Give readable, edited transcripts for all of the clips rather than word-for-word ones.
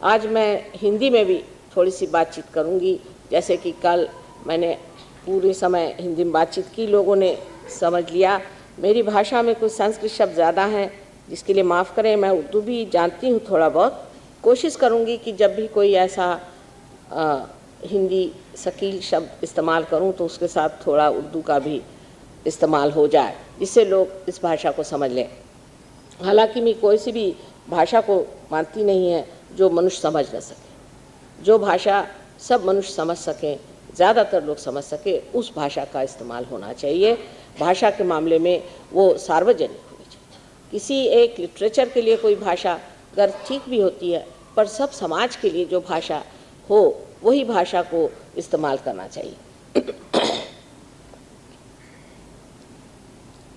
आज मैं हिंदी में भी थोड़ी सी बातचीत करूंगी। जैसे कि कल मैंने पूरे समय हिंदी में बातचीत की, लोगों ने समझ लिया। मेरी भाषा में कुछ संस्कृत शब्द ज़्यादा हैं, जिसके लिए माफ़ करें। मैं उर्दू भी जानती हूँ थोड़ा बहुत। कोशिश करूँगी कि जब भी कोई ऐसा हिंदी शकील शब्द इस्तेमाल करूँ तो उसके साथ थोड़ा उर्दू का भी इस्तेमाल हो जाए, जिससे लोग इस भाषा को समझ लें। हालांकि मैं कोई सी भी भाषा को मानती नहीं है जो मनुष्य समझ न सके। जो भाषा सब मनुष्य समझ सकें, ज़्यादातर लोग समझ सके, उस भाषा का इस्तेमाल होना चाहिए। भाषा के मामले में वो सार्वजनिक होनी चाहिए। किसी एक लिटरेचर के लिए कोई भाषा अगर ठीक भी होती है, पर सब समाज के लिए जो भाषा हो वही भाषा को इस्तेमाल करना चाहिए।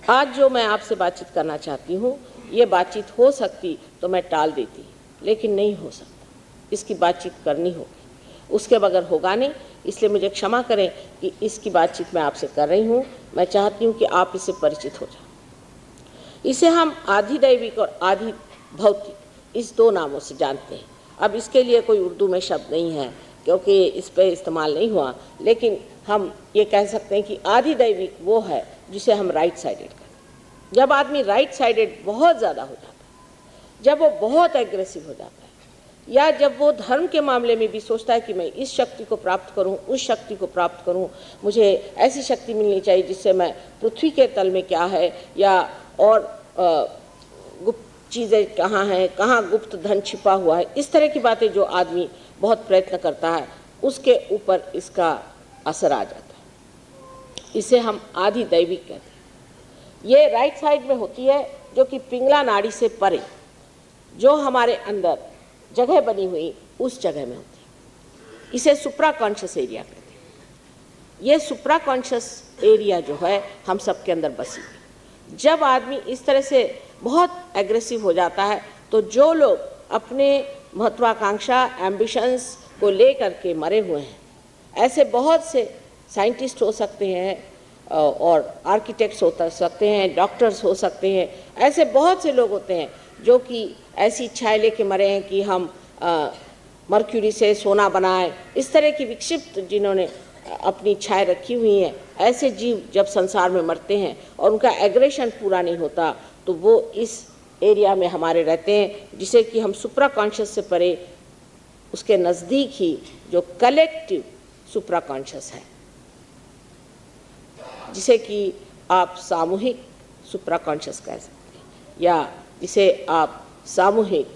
आज जो मैं आपसे बातचीत करना चाहती हूँ, ये बातचीत हो सकती तो मैं टाल देती, लेकिन नहीं हो सकता। इसकी बातचीत करनी होगी, उसके बगैर होगा नहीं। इसलिए मुझे क्षमा करें कि इसकी बातचीत मैं आपसे कर रही हूँ। मैं चाहती हूँ कि आप इससे परिचित हो जाएं। इसे हम आधि दैविक और आधि भौतिक इस दो नामों से जानते हैं। अब इसके लिए कोई उर्दू में शब्द नहीं है क्योंकि इस पर इस्तेमाल नहीं हुआ, लेकिन हम ये कह सकते हैं कि आधि दैविक वो है जिसे हम राइट साइडेड कहते हैं। जब आदमी राइट साइडेड बहुत ज़्यादा हो जाता है, जब वो बहुत एग्रेसिव हो जाता है, या जब वो धर्म के मामले में भी सोचता है कि मैं इस शक्ति को प्राप्त करूं, उस शक्ति को प्राप्त करूं, मुझे ऐसी शक्ति मिलनी चाहिए जिससे मैं पृथ्वी के तल में क्या है या और गुप्त चीज़ें कहाँ हैं, कहाँ गुप्त धन छिपा हुआ है, इस तरह की बातें जो आदमी बहुत प्रयत्न करता है, उसके ऊपर इसका असर आ जाता है। इसे हम आधि दैविक कहते हैं। ये राइट साइड में होती है, जो कि पिंगला नाड़ी से परे जो हमारे अंदर जगह बनी हुई उस जगह में होती है। इसे सुप्रा कॉन्शियस एरिया कहते हैं। ये सुप्रा कॉन्शियस एरिया जो है हम सबके अंदर बसी हुई। जब आदमी इस तरह से बहुत एग्रेसिव हो जाता है तो जो लोग अपने महत्वाकांक्षा एम्बिशंस को लेकर के मरे हुए हैं, ऐसे बहुत से साइंटिस्ट हो सकते हैं और आर्किटेक्ट्स हो सकते हैं, डॉक्टर्स हो सकते हैं, ऐसे बहुत से लोग होते हैं जो कि ऐसी इच्छाएं लेके मरे हैं कि हम मर्क्यूरी से सोना बनाएं। इस तरह की विक्षिप्त जिन्होंने अपनी इच्छाएं रखी हुई हैं, ऐसे जीव जब संसार में मरते हैं और उनका एग्रेशन पूरा नहीं होता तो वो इस एरिया में हमारे रहते हैं, जिसे कि हम सुप्रा कॉन्शियस से परे उसके नज़दीक ही जो कलेक्टिव सुप्रा कॉन्शियस है, जिसे कि आप सामूहिक सुप्रा कॉन्शियस कह सकते हैं, या जिसे आप सामूहिक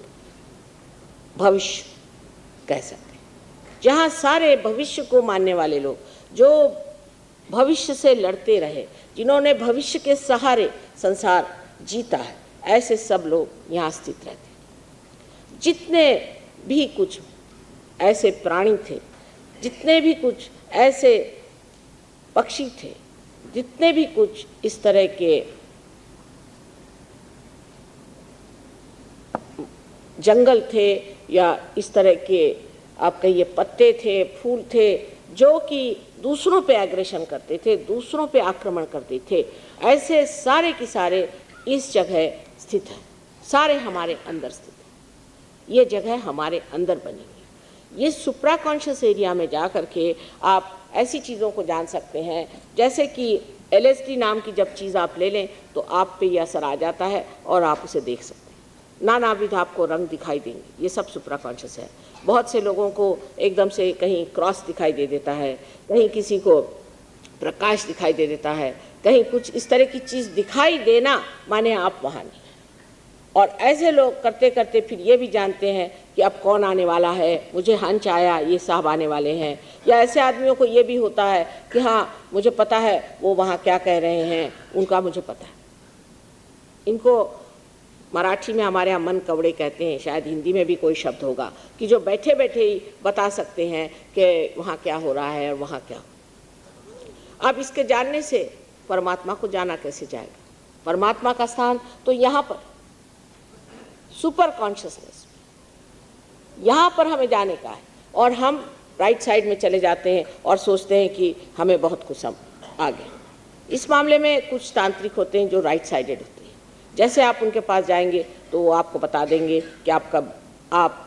भविष्य कह सकते हैं। जहाँ सारे भविष्य को मानने वाले लोग, जो भविष्य से लड़ते रहे, जिन्होंने भविष्य के सहारे संसार जीता है, ऐसे सब लोग यहाँ स्थित रहते हैं। जितने भी कुछ ऐसे प्राणी थे, जितने भी कुछ ऐसे पक्षी थे, जितने भी कुछ इस तरह के जंगल थे या इस तरह के आप कहिए पत्ते थे, फूल थे, जो कि दूसरों पे एग्रेशन करते थे, दूसरों पे आक्रमण करते थे, ऐसे सारे के सारे इस जगह स्थित हैं। सारे हमारे अंदर स्थित हैं। ये जगह हमारे अंदर बनी हुई। ये सुप्रा कॉन्शियस एरिया में जा कर के आप ऐसी चीज़ों को जान सकते हैं, जैसे कि LSD नाम की जब चीज़ आप ले लें तो आप पे ये असर आ जाता है और आप उसे देख सकते हैं। नानाविध आपको रंग दिखाई देंगे। ये सब सुप्रा कॉन्शियस है। बहुत से लोगों को एकदम से कहीं क्रॉस दिखाई दे देता है, कहीं किसी को प्रकाश दिखाई दे देता है, कहीं कुछ इस तरह की चीज़ दिखाई देना माने आप वहाँ नहीं। और ऐसे लोग करते करते फिर ये भी जानते हैं कि अब कौन आने वाला है, मुझे हंच आया ये साहब आने वाले हैं। या ऐसे आदमियों को ये भी होता है कि हाँ मुझे पता है वो वहाँ क्या कह रहे हैं, उनका मुझे पता है। इनको मराठी में हमारे यहाँ मन कवड़े कहते हैं, शायद हिंदी में भी कोई शब्द होगा, कि जो बैठे बैठे ही बता सकते हैं कि वहाँ क्या हो रहा है और वहाँ क्या हो। अब इसके जानने से परमात्मा को जाना कैसे जाएगा? परमात्मा का स्थान तो यहाँ पर सुपर कॉन्शियसनेस, यहाँ पर हमें जाने का है। और हम राइट साइड में चले जाते हैं और सोचते हैं कि हमें बहुत कुछ हम आ गए। इस मामले में कुछ तांत्रिक होते हैं जो राइट साइडेड होते हैं। जैसे आप उनके पास जाएंगे तो वो आपको बता देंगे कि आप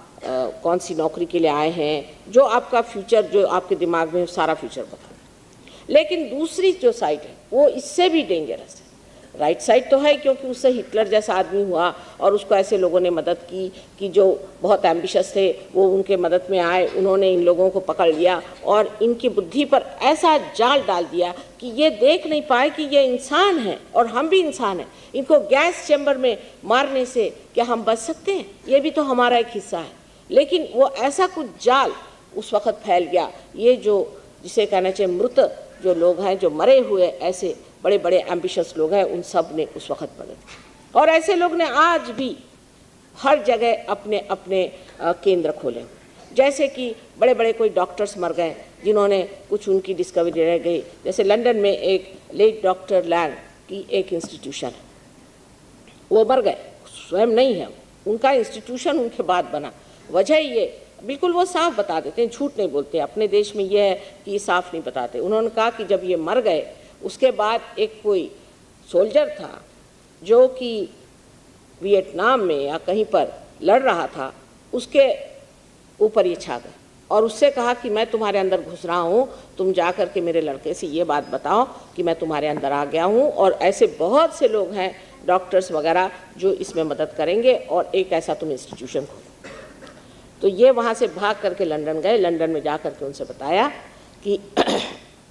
कौन सी नौकरी के लिए आए हैं, जो आपका फ्यूचर जो आपके दिमाग में है सारा फ्यूचर बताना। लेकिन दूसरी जो साइड है वो इससे भी डेंजरस है। राइट साइड तो है क्योंकि उससे हिटलर जैसा आदमी हुआ और उसको ऐसे लोगों ने मदद की कि जो बहुत एम्बिशियस थे वो उनके मदद में आए, उन्होंने इन लोगों को पकड़ लिया और इनकी बुद्धि पर ऐसा जाल डाल दिया कि ये देख नहीं पाए कि ये इंसान है और हम भी इंसान हैं। इनको गैस चैम्बर में मारने से क्या हम बच सकते हैं? ये भी तो हमारा एक हिस्सा है। लेकिन वो ऐसा कुछ जाल उस वक़्त फैल गया, ये जो जिसे कहना चाहिए मृत जो लोग हैं, जो मरे हुए ऐसे बड़े बड़े एम्बिशियस लोग हैं, उन सब ने उस वक़्त मदद। और ऐसे लोग ने आज भी हर जगह अपने अपने केंद्र खोले। जैसे कि बड़े बड़े कोई डॉक्टर्स मर गए जिन्होंने कुछ उनकी डिस्कवरी रह गई। जैसे लंदन में एक लेट डॉक्टर लैंग की एक इंस्टीट्यूशन है, वो मर गए, स्वयं नहीं है, उनका इंस्टीट्यूशन उनके बाद बना। वजह ये बिल्कुल वो साफ बता देते हैं, झूठ नहीं बोलते। अपने देश में ये है कि ये साफ नहीं बताते। उन्होंने कहा कि जब ये मर गए उसके बाद एक कोई सोल्जर था जो कि वियतनाम में या कहीं पर लड़ रहा था, उसके ऊपर ये छा गए और उससे कहा कि मैं तुम्हारे अंदर घुस रहा हूँ, तुम जा कर के मेरे लड़के से ये बात बताओ कि मैं तुम्हारे अंदर आ गया हूँ। और ऐसे बहुत से लोग हैं डॉक्टर्स वगैरह जो इसमें मदद करेंगे और एक ऐसा तुम इंस्टीट्यूशन खोलो। तो ये वहाँ से भाग करके लंदन गए। लंदन में जा करके उनसे बताया कि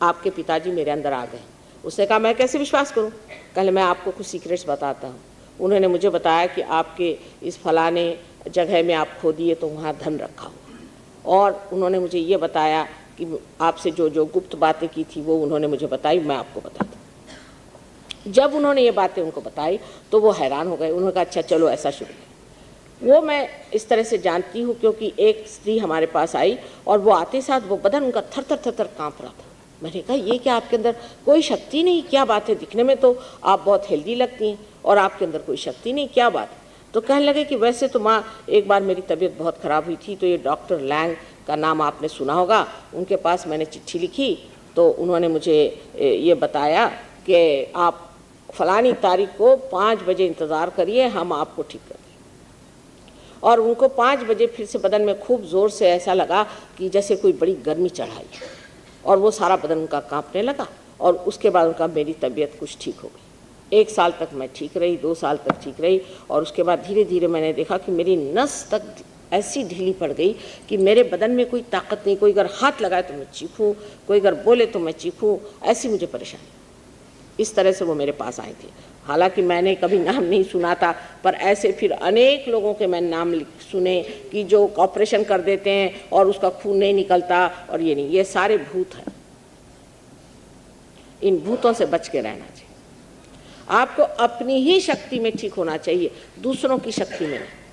आपके पिताजी मेरे अंदर आ गए। उसने कहा मैं कैसे विश्वास करूं? कल मैं आपको कुछ सीक्रेट्स बताता हूं। उन्होंने मुझे बताया कि आपके इस फलाने जगह में आप खोदिए तो वहाँ धन रखा हुआ। और उन्होंने मुझे ये बताया कि आपसे जो जो गुप्त बातें की थी वो उन्होंने मुझे बताई, मैं आपको बताता। जब उन्होंने ये बातें उनको बताई तो वो हैरान हो गए। उन्होंने कहा अच्छा चलो ऐसा शुरू करें। वो मैं इस तरह से जानती हूँ क्योंकि एक स्त्री हमारे पास आई और वो आते साथ वो बदन उनका थर थर थर थर काँप रहा था। मैंने कहा ये क्या आपके अंदर कोई शक्ति नहीं, क्या बात है? दिखने में तो आप बहुत हेल्दी लगती हैं और आपके अंदर कोई शक्ति नहीं, क्या बात है? तो कहने लगे कि वैसे तो माँ एक बार मेरी तबीयत बहुत ख़राब हुई थी तो ये डॉक्टर लैंग का नाम आपने सुना होगा, उनके पास मैंने चिट्ठी लिखी तो उन्होंने मुझे ये बताया कि आप फलानी तारीख को 5 बजे इंतज़ार करिए, हम आपको ठीक कर देंगे। और उनको 5 बजे फिर से बदन में खूब ज़ोर से ऐसा लगा कि जैसे कोई बड़ी गर्मी चढ़ाई और वो सारा बदन उनका कांपने लगा। और उसके बाद उनका मेरी तबीयत कुछ ठीक हो गई। 1 साल तक मैं ठीक रही, 2 साल तक ठीक रही और उसके बाद धीरे धीरे मैंने देखा कि मेरी नस तक ऐसी ढीली पड़ गई कि मेरे बदन में कोई ताकत नहीं। कोई अगर हाथ लगाए तो मैं चीखूं, कोई अगर बोले तो मैं चीखूं, ऐसी मुझे परेशानी। इस तरह से वो मेरे पास आए थे। हालांकि मैंने कभी नाम नहीं सुना था, पर ऐसे फिर अनेक लोगों के मैंने नाम सुने कि जो ऑपरेशन कर देते हैं और उसका खून नहीं निकलता और ये नहीं, ये सारे भूत हैं। इन भूतों से बच के रहना चाहिए। आपको अपनी ही शक्ति में ठीक होना चाहिए, दूसरों की शक्ति में नहीं।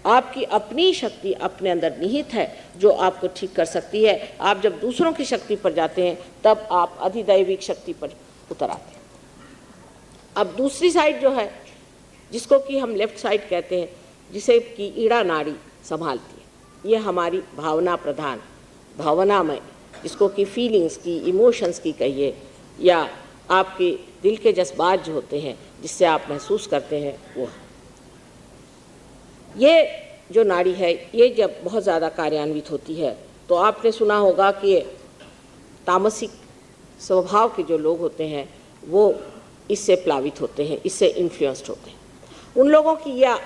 आपकी अपनी शक्ति अपने अंदर निहित है जो आपको ठीक कर सकती है। आप जब दूसरों की शक्ति पर जाते हैं तब आप अधिदैविक शक्ति पर उतर आते हैं। अब दूसरी साइड जो है जिसको कि हम लेफ्ट साइड कहते हैं, जिसे कि ईड़ा नाड़ी संभालती है, ये हमारी भावना प्रधान, भावनामय, जिसको कि फीलिंग्स की, इमोशंस की कहिए, या आपके दिल के जज्बात जो होते हैं जिससे आप महसूस करते हैं वो है। ये जो नाड़ी है ये जब बहुत ज़्यादा कार्यान्वित होती है तो आपने सुना होगा कि तामसिक स्वभाव के जो लोग होते हैं वो इससे प्लावित होते हैं, इससे इन्फ्लुएंस्ड होते हैं। उन लोगों की यह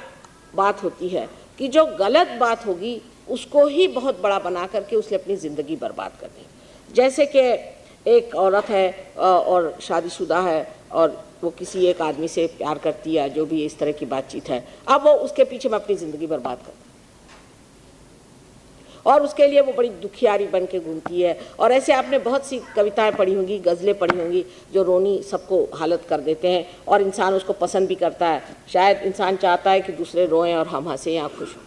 बात होती है कि जो गलत बात होगी उसको ही बहुत बड़ा बना करके उसने अपनी ज़िंदगी बर्बाद कर दी। जैसे कि एक औरत है और शादीशुदा है और वो किसी एक आदमी से प्यार करती है, जो भी इस तरह की बातचीत है, अब वो उसके पीछे में अपनी ज़िंदगी बर्बाद कर और उसके लिए वो बड़ी दुखियारी बन के घूमती है। और ऐसे आपने बहुत सी कविताएं पढ़ी होंगी, गज़लें पढ़ी होंगी जो रोनी सबको हालत कर देते हैं और इंसान उसको पसंद भी करता है। शायद इंसान चाहता है कि दूसरे रोएं और हम हंसें या खुश हों।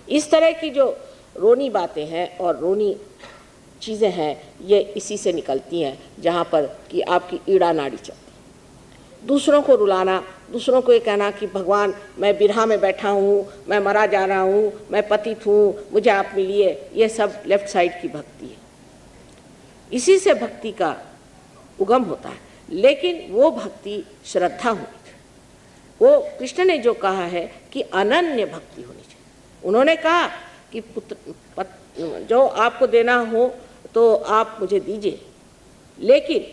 इस तरह की जो रोनी बातें हैं और रोनी चीज़ें हैं ये इसी से निकलती हैं जहाँ पर कि आपकी ईड़ा नाड़ी चलती। दूसरों को रुलाना, दूसरों को ये कहना कि भगवान मैं बिरहा में बैठा हूँ, मैं मरा जा रहा हूँ, मैं पतित हूँ, मुझे आप मिलिए, ये सब लेफ्ट साइड की भक्ति है। इसी से भक्ति का उगम होता है। लेकिन वो भक्ति श्रद्धा होनी चाहिए। वो कृष्ण ने जो कहा है कि अनन्य भक्ति होनी चाहिए, उन्होंने कहा कि जो आपको देना हो तो आप मुझे दीजिए, लेकिन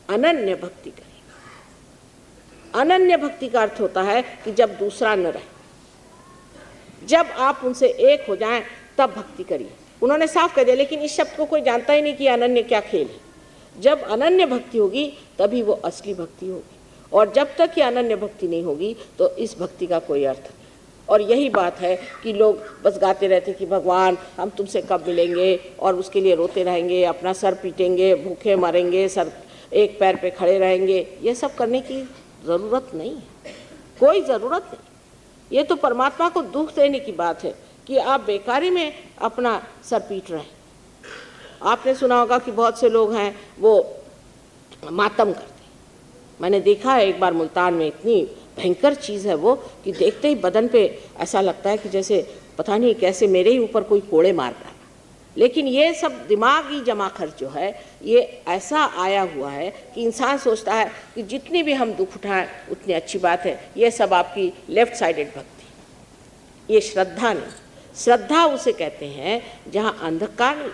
अनन्य भक्ति करें। अनन्य भक्ति का अर्थ होता है कि जब दूसरा न रहे, जब आप उनसे एक हो जाएं तब भक्ति करिए। उन्होंने साफ कह दिया, लेकिन इस शब्द को कोई जानता ही नहीं कि अनन्य क्या खेल है। जब अनन्य भक्ति होगी तभी वो असली भक्ति होगी, और जब तक ये अनन्य भक्ति नहीं होगी तो इस भक्ति का कोई अर्थ नहीं। और यही बात है कि लोग बस गाते रहते कि भगवान हम तुमसे कब मिलेंगे, और उसके लिए रोते रहेंगे, अपना सर पीटेंगे, भूखे मरेंगे, सर एक पैर पे खड़े रहेंगे। ये सब करने की ज़रूरत नहीं है, कोई ज़रूरत नहीं। ये तो परमात्मा को दुख देने की बात है कि आप बेकारी में अपना सर पीट रहे हैं। आपने सुना होगा कि बहुत से लोग हैं वो मातम करते हैं। मैंने देखा है एक बार मुल्तान में, इतनी भयंकर चीज़ है वो कि देखते ही बदन पे ऐसा लगता है कि जैसे पता नहीं कैसे मेरे ही ऊपर कोई कोड़े मार रहा है। लेकिन ये सब दिमागी जमा खर्च जो है ये ऐसा आया हुआ है कि इंसान सोचता है कि जितनी भी हम दुख उठाएं उतनी अच्छी बात है। ये सब आपकी लेफ्ट साइडेड भक्ति, ये श्रद्धा नहीं। श्रद्धा उसे कहते हैं जहाँ अंधकार नहीं,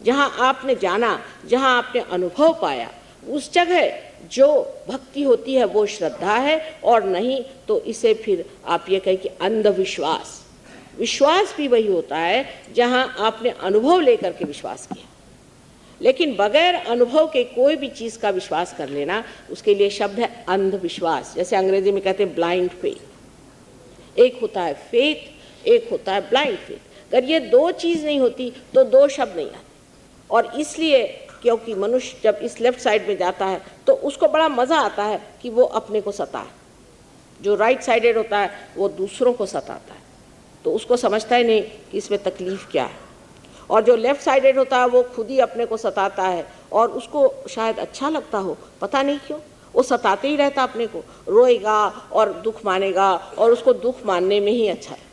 जहाँ आपने जाना, जहाँ आपने अनुभव पाया, उस जगह जो भक्ति होती है वो श्रद्धा है। और नहीं तो इसे फिर आप ये कहें कि अंधविश्वास। विश्वास भी वही होता है जहाँ आपने अनुभव लेकर के विश्वास किया, लेकिन बगैर अनुभव के कोई भी चीज़ का विश्वास कर लेना, उसके लिए शब्द है अंधविश्वास। जैसे अंग्रेजी में कहते हैं ब्लाइंड फेथ। एक होता है फेथ, एक होता है ब्लाइंड फेथ। अगर ये दो चीज़ नहीं होती तो दो शब्द नहीं आते। और इसलिए क्योंकि मनुष्य जब इस लेफ्ट साइड में जाता है तो उसको बड़ा मज़ा आता है कि वो अपने को सताए। जो राइट साइडेड होता है वो दूसरों को सताता है, तो उसको समझता ही नहीं कि इसमें तकलीफ़ क्या है। और जो लेफ़्ट साइडेड होता है वो खुद ही अपने को सताता है, और उसको शायद अच्छा लगता हो, पता नहीं क्यों वो सताते ही रहता अपने को, रोएगा और दुख मानेगा, और उसको दुख मानने में ही अच्छा है।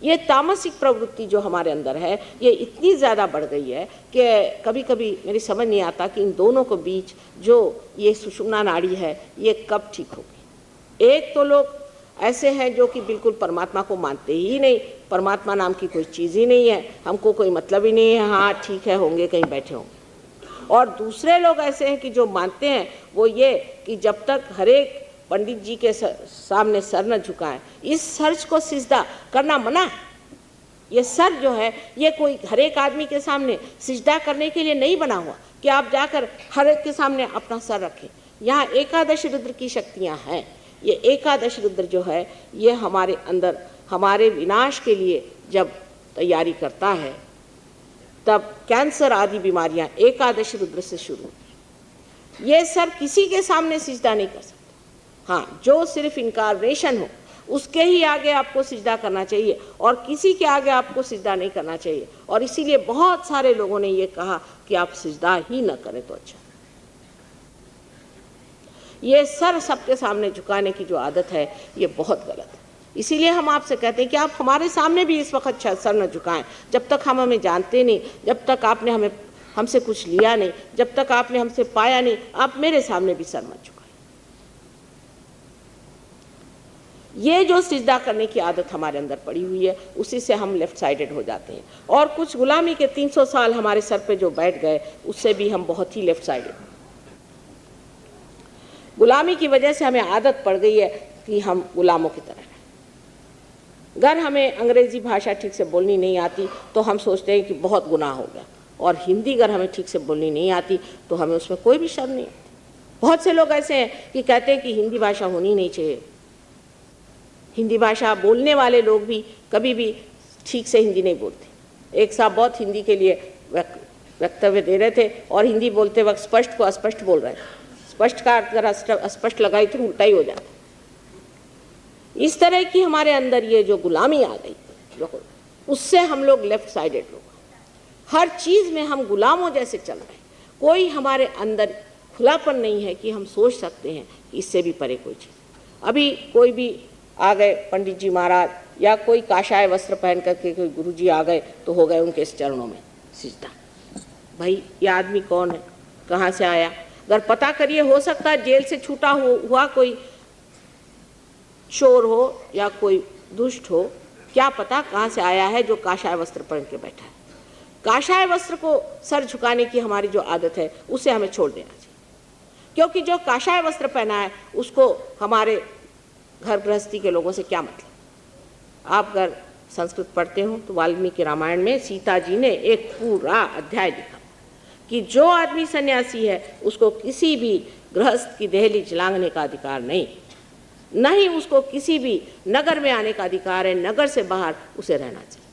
ये तामसिक प्रवृत्ति जो हमारे अंदर है ये इतनी ज़्यादा बढ़ गई है कि कभी कभी मेरी समझ नहीं आता कि इन दोनों के बीच जो ये सुषुम्ना नाड़ी है ये कब ठीक होगी। एक तो लोग ऐसे हैं जो कि बिल्कुल परमात्मा को मानते ही नहीं, परमात्मा नाम की कोई चीज़ ही नहीं है, हमको कोई मतलब ही नहीं है, हाँ ठीक है होंगे कहीं बैठे होंगे। और दूसरे लोग ऐसे हैं कि जो मानते हैं वो ये कि जब तक हर एक पंडित जी के सामने सर न झुकाएं, इस सर को सिजदा करना मना है। ये सर जो है ये कोई हर एक आदमी के सामने सिजदा करने के लिए नहीं बना हुआ कि आप जाकर हर एक के सामने अपना सर रखें। यहाँ एकादश रुद्र की शक्तियाँ हैं। ये एकादश रुद्र जो है ये हमारे अंदर हमारे विनाश के लिए जब तैयारी करता है तब कैंसर आदि बीमारियाँ एकादश रुद्र से शुरू होती। ये सर किसी के सामने सिजदा नहीं कर सकता। हाँ, जो सिर्फ इनकार्नेशन हो उसके ही आगे आपको सिजदा करना चाहिए, और किसी के आगे आपको सिजदा नहीं करना चाहिए। और इसीलिए बहुत सारे लोगों ने ये कहा कि आप सिजदा ही न करें तो अच्छा। ये सर सबके सामने झुकाने की जो आदत है ये बहुत गलत है। इसीलिए हम आपसे कहते हैं कि आप हमारे सामने भी इस वक्त सर न झुकाएं। जब तक हम हमें जानते नहीं, जब तक आपने हमसे कुछ लिया नहीं, जब तक आपने हमसे पाया नहीं, आप मेरे सामने भी सर मत झुकाएं। ये जो सिजदा करने की आदत हमारे अंदर पड़ी हुई है उसी से हम लेफ्ट साइडेड हो जाते हैं। और कुछ गुलामी के 300 साल हमारे सर पे जो बैठ गए उससे भी हम बहुत ही लेफ्ट साइडेड। गुलामी की वजह से हमें आदत पड़ गई है कि हम गुलामों की तरह रहें। अगर हमें अंग्रेज़ी भाषा ठीक से बोलनी नहीं आती तो हम सोचते हैं कि बहुत गुनाह हो गया, और हिंदी अगर हमें ठीक से बोलनी नहीं आती तो हमें उसमें कोई भी शर्म नहीं आती। बहुत से लोग ऐसे हैं कि कहते हैं कि हिंदी भाषा होनी नहीं चाहिए। हिंदी भाषा बोलने वाले लोग भी कभी भी ठीक से हिंदी नहीं बोलते। एक साहब बहुत हिंदी के लिए वक्तव्य दे रहे थे और हिंदी बोलते वक्त स्पष्ट को अस्पष्ट बोल रहे थे। स्पष्ट का अगर अस्पष्ट लगाई तो उल्टा ही हो जाता। इस तरह की हमारे अंदर ये जो गुलामी आ गई जो उससे हम लोग लेफ्ट साइडेड लोग, हर चीज़ में हम गुलामों जैसे चल रहे हैं। कोई हमारे अंदर खुलापन नहीं है कि हम सोच सकते हैं कि इससे भी परे कोई चीज़। अभी कोई भी आ गए पंडित जी महाराज या कोई काशाय वस्त्र पहन करके कोई गुरु जी आ गए तो हो गए उनके चरणों में सिजदा। भाई ये आदमी कौन है, कहाँ से आया? अगर पता करिए, हो सकता है जेल से छूटा हुआ कोई चोर हो या कोई दुष्ट हो, क्या पता कहाँ से आया है जो काशाय वस्त्र पहन के बैठा है। काशाय वस्त्र को सर झुकाने की हमारी जो आदत है उसे हमें छोड़ देना चाहिए, क्योंकि जो काशाय वस्त्र पहना है उसको हमारे घर गृहस्थी के लोगों से क्या मतलब। आप अगर संस्कृत पढ़ते हो तो वाल्मीकि रामायण में सीता जी ने एक पूरा अध्याय लिखा कि जो आदमी सन्यासी है उसको किसी भी गृहस्थ की देहली जलांगने का अधिकार नहीं, न ही उसको किसी भी नगर में आने का अधिकार है, नगर से बाहर उसे रहना चाहिए।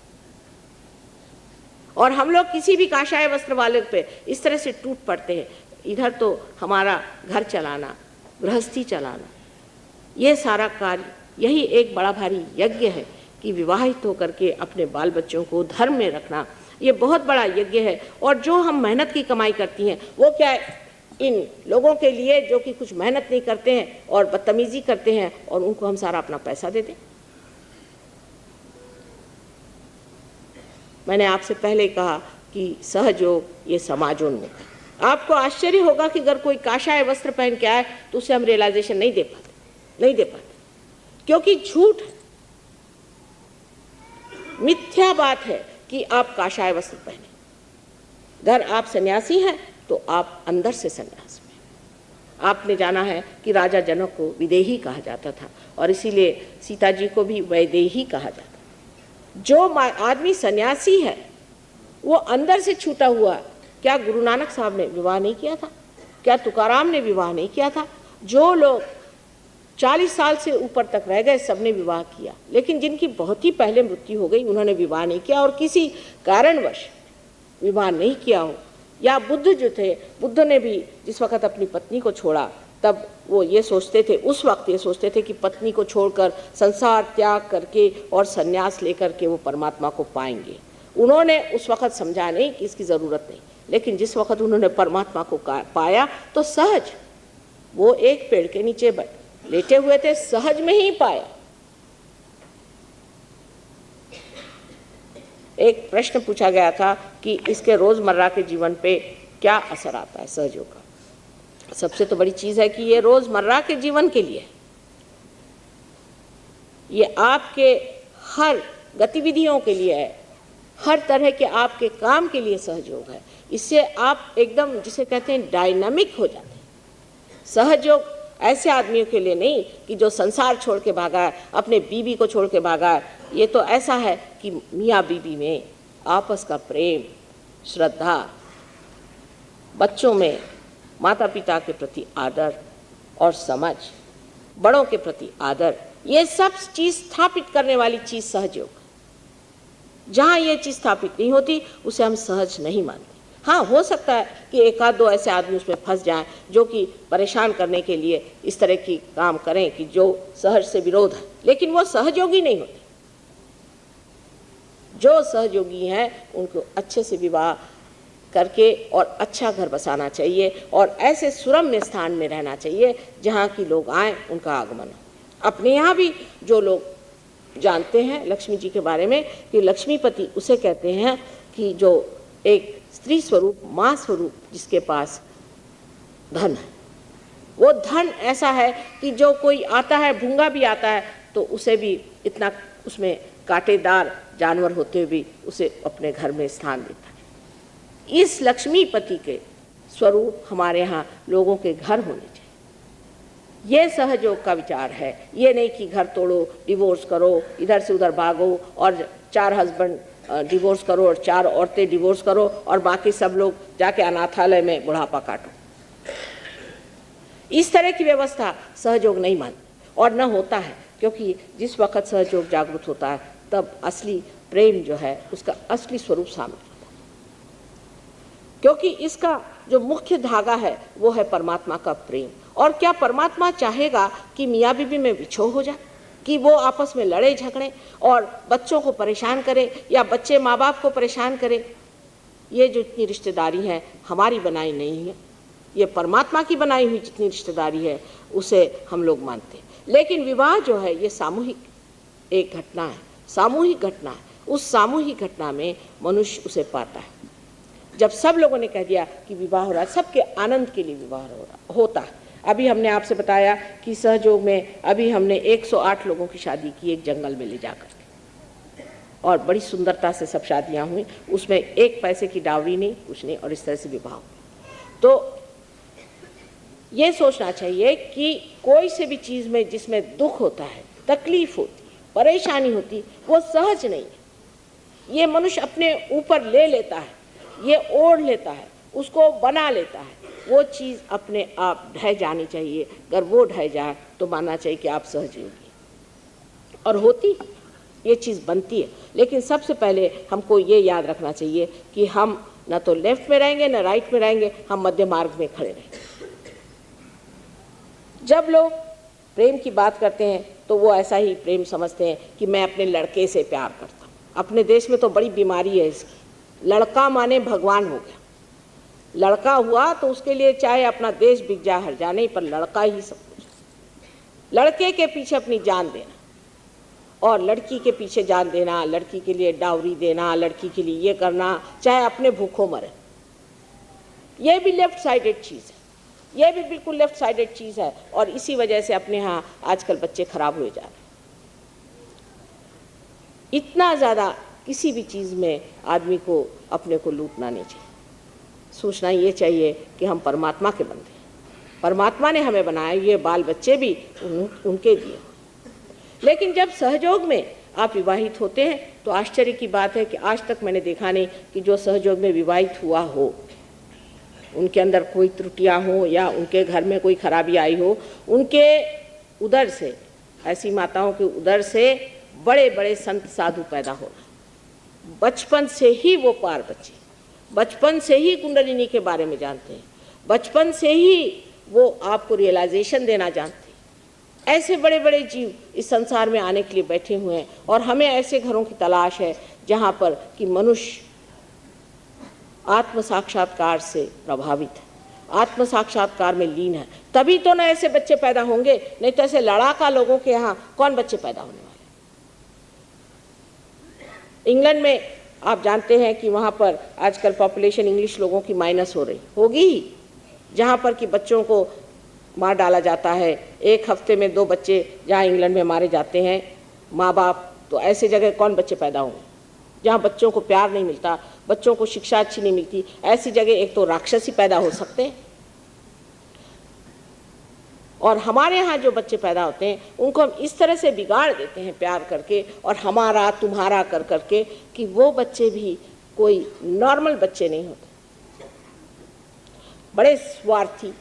और हम लोग किसी भी काशाय वस्त्र वाले पे इस तरह से टूट पड़ते हैं। इधर तो हमारा घर चलाना, गृहस्थी चलाना, ये सारा कार्य, यही एक बड़ा भारी यज्ञ है कि विवाहित होकर के अपने बाल बच्चों को धर्म में रखना, ये बहुत बड़ा यज्ञ है। और जो हम मेहनत की कमाई करती हैं वो क्या है, इन लोगों के लिए जो कि कुछ मेहनत नहीं करते हैं और बदतमीजी करते हैं, और उनको हम सारा अपना पैसा दे दें। मैंने आपसे पहले कहा कि सहयोग ये समाजोन्मुख है। आपको आश्चर्य होगा कि अगर कोई काशाय वस्त्र पहन के आए तो उसे हम रियलाइजेशन नहीं दे पाते, क्योंकि झूठ है, मिथ्या बात है कि आप काशाय वस्त्र पहने। अगर आप सन्यासी हैं तो आप अंदर से सन्यास में। आपने जाना है कि राजा जनक को विदेही कहा जाता था और इसीलिए सीता जी को भी वैदेही कहा जाता। जो आदमी सन्यासी है वो अंदर से छूटा हुआ। क्या गुरु नानक साहब ने विवाह नहीं किया था? क्या तुकाराम ने विवाह नहीं किया था? जो लोग 40 साल से ऊपर तक रह गए सबने विवाह किया, लेकिन जिनकी बहुत ही पहले मृत्यु हो गई उन्होंने विवाह नहीं किया, और किसी कारणवश विवाह नहीं किया हो। या बुद्ध जो थे, बुद्ध ने भी जिस वक्त अपनी पत्नी को छोड़ा तब वो ये सोचते थे, उस वक्त ये सोचते थे कि पत्नी को छोड़कर संसार त्याग करके और संन्यास लेकर के वो परमात्मा को पाएंगे। उन्होंने उस वक्त समझा नहीं कि इसकी ज़रूरत नहीं, लेकिन जिस वक्त उन्होंने परमात्मा को पाया तो सहज वो एक पेड़ के नीचे लेटे हुए थे, सहज में ही पाया। एक प्रश्न पूछा गया था कि इसके रोजमर्रा के जीवन पे क्या असर आता है सहयोग का। सबसे तो बड़ी चीज है कि ये रोजमर्रा के जीवन के लिए, ये आपके हर गतिविधियों के लिए है, हर तरह के आपके काम के लिए सहयोग है। इससे आप एकदम जिसे कहते हैं डायनामिक हो जाते हैं। सहयोग ऐसे आदमियों के लिए नहीं कि जो संसार छोड़ के भागा है, अपने बीवी को छोड़ के भागा है। ये तो ऐसा है कि मियाँ बीवी में आपस का प्रेम, श्रद्धा, बच्चों में माता पिता के प्रति आदर और समझ, बड़ों के प्रति आदर, ये सब चीज़ स्थापित करने वाली चीज़ सहयोग। जहाँ ये चीज़ स्थापित नहीं होती उसे हम सहज नहीं मानते। हाँ, हो सकता है कि एक आध दो ऐसे आदमी उसमें फंस जाएं जो कि परेशान करने के लिए इस तरह की काम करें कि जो सहज से विरोध है, लेकिन वो सहयोगी नहीं होते। जो सहयोगी हैं उनको अच्छे से विवाह करके और अच्छा घर बसाना चाहिए और ऐसे सुरम्य स्थान में रहना चाहिए जहाँ की लोग आएँ, उनका आगमन हो। अपने यहाँ भी जो लोग जानते हैं लक्ष्मी जी के बारे में कि लक्ष्मीपति उसे कहते हैं कि जो एक स्त्री स्वरूप, माँ स्वरूप जिसके पास धन है। वो धन ऐसा है कि जो कोई आता है, भूंगा भी आता है तो उसे भी इतना, उसमें कांटेदार जानवर होते हुए भी उसे अपने घर में स्थान देता है। इस लक्ष्मीपति के स्वरूप हमारे यहाँ लोगों के घर होने चाहिए। ये सहयोग का विचार है। ये नहीं कि घर तोड़ो, डिवोर्स करो, इधर से उधर भागो और 4 हस्बैंड डिवोर्स करो और 4 औरतें डिवोर्स करो और बाकी सब लोग जाके अनाथालय में बुढ़ापा काटो। इस तरह की व्यवस्था सहयोग नहीं मानती और न होता है, क्योंकि जिस वक्त सहयोग जागृत होता है तब असली प्रेम जो है उसका असली स्वरूप सामने आता है, क्योंकि इसका जो मुख्य धागा है वो है परमात्मा का प्रेम। और क्या परमात्मा चाहेगा कि मियाँ बीवी में विछोह हो जाए, कि वो आपस में लड़े झगड़े और बच्चों को परेशान करें या बच्चे माँ बाप को परेशान करें? ये जो इतनी रिश्तेदारी है हमारी बनाई नहीं है, ये परमात्मा की बनाई हुई जितनी रिश्तेदारी है उसे हम लोग मानते हैं। लेकिन विवाह जो है ये सामूहिक एक घटना है, सामूहिक घटना है। उस सामूहिक घटना में मनुष्य उसे पाता है। जब सब लोगों ने कह दिया कि विवाह हो रहा है, सबके आनंद के लिए विवाह होता है। अभी हमने आपसे बताया कि सहयोग में अभी हमने 108 लोगों की शादी की एक जंगल में ले जाकर के, और बड़ी सुंदरता से सब शादियां हुई, उसमें एक पैसे की डावरी नहीं, कुछ नहीं, और इस तरह से विवाह हुआ। तो ये सोचना चाहिए कि कोई से भी चीज़ में जिसमें दुख होता है, तकलीफ होती है, परेशानी होती है, वो सहज नहीं है। ये मनुष्य अपने ऊपर ले लेता है, ये ओढ़ लेता है, उसको बना लेता है, वो चीज़ अपने आप ढह जानी चाहिए। अगर वो ढह जाए तो मानना चाहिए कि आप सहज होगी, और होती ये चीज़ बनती है। लेकिन सबसे पहले हमको ये याद रखना चाहिए कि हम न तो लेफ्ट में रहेंगे न राइट में रहेंगे, हम मध्य मार्ग में खड़े रहेंगे। जब लोग प्रेम की बात करते हैं तो वो ऐसा ही प्रेम समझते हैं कि मैं अपने लड़के से प्यार करता हूँ। अपने देश में तो बड़ी बीमारी है इसकी, लड़का माने भगवान हो गया। लड़का हुआ तो उसके लिए चाहे अपना देश बिक जाए, हर जाए नहीं, पर लड़का ही सब कुछ। लड़के के पीछे अपनी जान देना और लड़की के पीछे जान देना, लड़की के लिए डावरी देना, लड़की के लिए ये करना, चाहे अपने भूखों मरे, ये भी लेफ्ट साइडेड चीज़ है। यह भी बिल्कुल लेफ्ट साइडेड चीज़ है, और इसी वजह से अपने यहाँ आजकल बच्चे खराब हुए जा रहे हैं। इतना ज़्यादा किसी भी चीज़ में आदमी को अपने को लूटना नहीं चाहिए। सोचना ये चाहिए कि हम परमात्मा के बंदे हैं, परमात्मा ने हमें बनाया, ये बाल बच्चे भी उनके दिए। लेकिन जब सहयोग में आप विवाहित होते हैं तो आश्चर्य की बात है कि आज तक मैंने देखा नहीं कि जो सहयोग में विवाहित हुआ हो, उनके अंदर कोई त्रुटियां हो या उनके घर में कोई खराबी आई हो। उनके उदर से, ऐसी माताओं के उदर से बड़े बड़े संत साधु पैदा हो रहे। बचपन से ही वो पार बच्चे, बचपन से ही कुंडलिनी के बारे में जानते हैं, बचपन से ही वो आपको रियलाइजेशन देना जानते हैं। ऐसे बड़े बड़े जीव इस संसार में आने के लिए बैठे हुए हैं, और हमें ऐसे घरों की तलाश है जहाँ पर कि मनुष्य आत्म साक्षात्कार से प्रभावित है, आत्म साक्षात्कार में लीन है। तभी तो ना ऐसे बच्चे पैदा होंगे, नहीं तो ऐसे लड़ाका लोगों के यहाँ कौन बच्चे पैदा होने वाले। इंग्लैंड में आप जानते हैं कि वहाँ पर आजकल पॉपुलेशन इंग्लिश लोगों की माइनस हो रही होगी ही, जहाँ पर कि बच्चों को मार डाला जाता है। एक हफ्ते में 2 बच्चे जहाँ इंग्लैंड में मारे जाते हैं माँ बाप, तो ऐसे जगह कौन बच्चे पैदा होंगे जहाँ बच्चों को प्यार नहीं मिलता, बच्चों को शिक्षा अच्छी नहीं मिलती। ऐसी जगह एक तो राक्षस ही पैदा हो सकते हैं, और हमारे यहाँ जो बच्चे पैदा होते हैं उनको हम इस तरह से बिगाड़ देते हैं प्यार करके और हमारा तुम्हारा कर करके कि वो बच्चे भी कोई नॉर्मल बच्चे नहीं होते। बड़े स्वार्थी,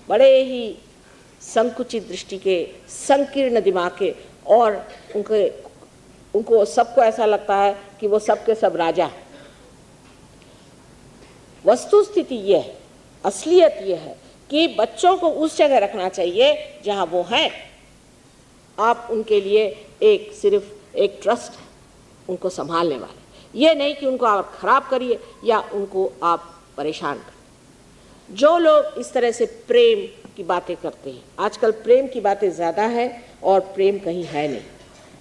बड़े ही संकुचित दृष्टि के, संकीर्ण दिमाग के, और उनको सबको ऐसा लगता है कि वो सबके सब राजा। वस्तु स्थिति ये है, असलियत ये है कि बच्चों को उस जगह रखना चाहिए जहां वो हैं। आप उनके लिए सिर्फ एक ट्रस्ट है, उनको संभालने वाले। ये नहीं कि उनको आप खराब करिए या उनको आप परेशान करिए। जो लोग इस तरह से प्रेम की बातें करते हैं, आजकल प्रेम की बातें ज़्यादा है और प्रेम कहीं है नहीं।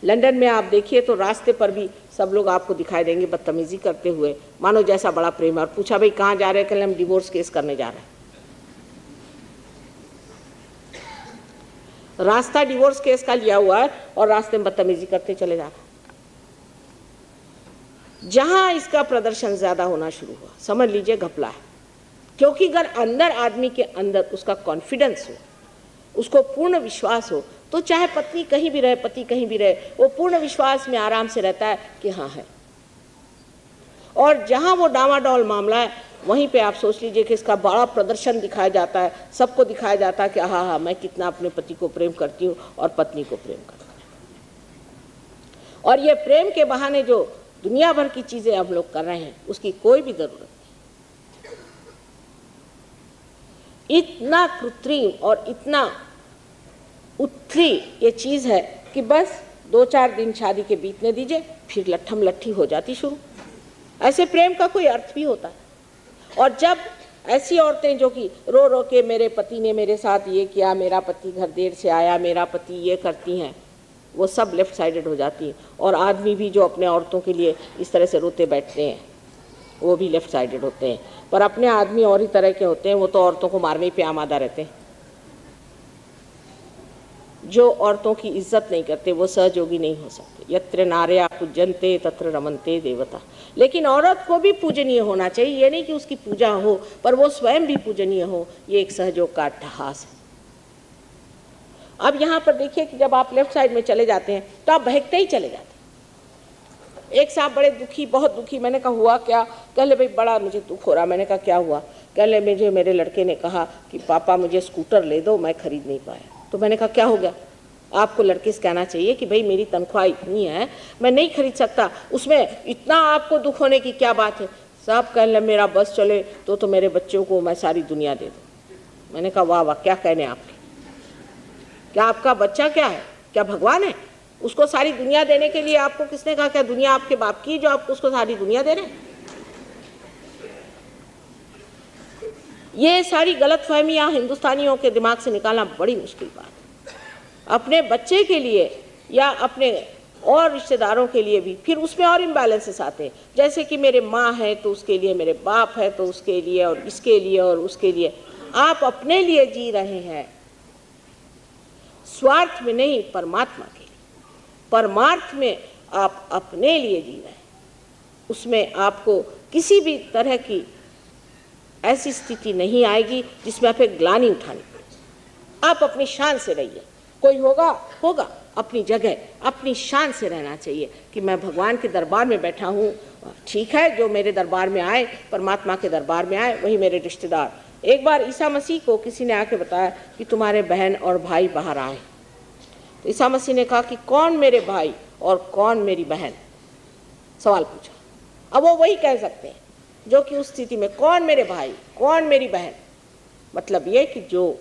लंदन में आप देखिए तो रास्ते पर भी सब लोग आपको दिखाई देंगे बदतमीजी करते हुए, मानो जैसा बड़ा प्रेम है। और पूछा भाई कहाँ जा रहे हैं, कल हम डिवोर्स केस करने जा रहे हैं। रास्ता डिवोर्स केस का लिया हुआ है और रास्ते में बदतमीजी करते चले जा रहे हैं। जहां इसका प्रदर्शन ज्यादा होना शुरू हुआ, समझ लीजिए घपला है। क्योंकि अगर अंदर आदमी के अंदर उसका कॉन्फिडेंस हो, उसको पूर्ण विश्वास हो, तो चाहे पत्नी कहीं भी रहे, पति कहीं भी रहे, वो पूर्ण विश्वास में आराम से रहता है कि हाँ है। और जहां वो डामाडोल मामला है, वहीं पे आप सोच लीजिए कि इसका बड़ा प्रदर्शन दिखाया जाता है, सबको दिखाया जाता है कि हाँ हाँ मैं कितना अपने पति को प्रेम करती हूँ और पत्नी को प्रेम करती हूँ। और ये प्रेम के बहाने जो दुनिया भर की चीजें हम लोग कर रहे हैं, उसकी कोई भी जरूरत नहीं। इतना कृत्रिम और इतना उथली ये चीज है कि बस 2-4 दिन शादी के बीतने दीजिए, फिर लट्ठम लट्ठी हो जाती शुरू। ऐसे प्रेम का कोई अर्थ भी होता है। और जब ऐसी औरतें जो कि रो रो के मेरे पति ने मेरे साथ ये किया, मेरा पति घर देर से आया, मेरा पति ये करती हैं, वो सब लेफ्ट साइडेड हो जाती हैं। और आदमी भी जो अपने औरतों के लिए इस तरह से रोते बैठते हैं, वो भी लेफ्ट साइडेड होते हैं। पर अपने आदमी और ही तरह के होते हैं, वो तो औरतों को मारने पे आमादा रहते हैं। जो औरतों की इज्जत नहीं करते वो सहयोगी नहीं हो सकते। यत्र नार्या पूज्यन्ते तत्र रमन्ते देवता। लेकिन औरत को भी पूजनीय होना चाहिए, ये नहीं कि उसकी पूजा हो पर वो स्वयं भी पूजनीय हो, ये एक सहयोग का अट्टहास है। अब यहाँ पर देखिए कि जब आप लेफ्ट साइड में चले जाते हैं तो आप बहकते ही चले जाते हैं। एक साहब बड़े दुखी, बहुत दुखी। मैंने कहा हुआ क्या? कहले भाई बड़ा मुझे दुख हो रहा। मैंने कहा क्या हुआ? कहले मुझे मेरे लड़के ने कहा कि पापा मुझे स्कूटर ले दो, मैं खरीद नहीं पाया। तो मैंने कहा क्या हो गया? आपको लड़के से कहना चाहिए कि भाई मेरी तनख्वाह इतनी है, मैं नहीं खरीद सकता, उसमें इतना आपको दुख होने की क्या बात है? साहब कहने मेरा बस चले तो मेरे बच्चों को मैं सारी दुनिया दे दूँ। मैंने कहा वाह वाह, क्या कहने आपके? क्या आपका बच्चा क्या है? क्या भगवान है? उसको सारी दुनिया देने के लिए आपको किसने कहा? क्या दुनिया आपके बाप की जो आपको उसको सारी दुनिया दे रहे हैं? ये सारी गलतफहमियां हिंदुस्तानियों के दिमाग से निकालना बड़ी मुश्किल बात है। अपने बच्चे के लिए या अपने और रिश्तेदारों के लिए भी फिर उसमें और इम्बैलेंसेस आते हैं। जैसे कि मेरे माँ है तो उसके लिए, मेरे बाप है तो उसके लिए, और इसके लिए और उसके लिए। आप अपने लिए जी रहे हैं, स्वार्थ में नहीं, परमात्मा के लिए। परमार्थ में आप अपने लिए जी रहे हैं, उसमें आपको किसी भी तरह की ऐसी स्थिति नहीं आएगी जिसमें आप एक ग्लानि उठानी पड़े। आप अपनी शान से रहिए। कोई होगा अपनी जगह, अपनी शान से रहना चाहिए कि मैं भगवान के दरबार में बैठा हूँ। ठीक है, जो मेरे दरबार में आए, परमात्मा के दरबार में आए, वही मेरे रिश्तेदार। एक बार ईसा मसीह को किसी ने आके बताया कि तुम्हारे बहन और भाई बाहर आए। तो ईसा मसीह ने कहा कि कौन मेरे भाई और कौन मेरी बहन? सवाल पूछा। अब वो वही कह सकते हैं जो कि उस स्थिति में कौन मेरे भाई कौन मेरी बहन, मतलब ये कि जो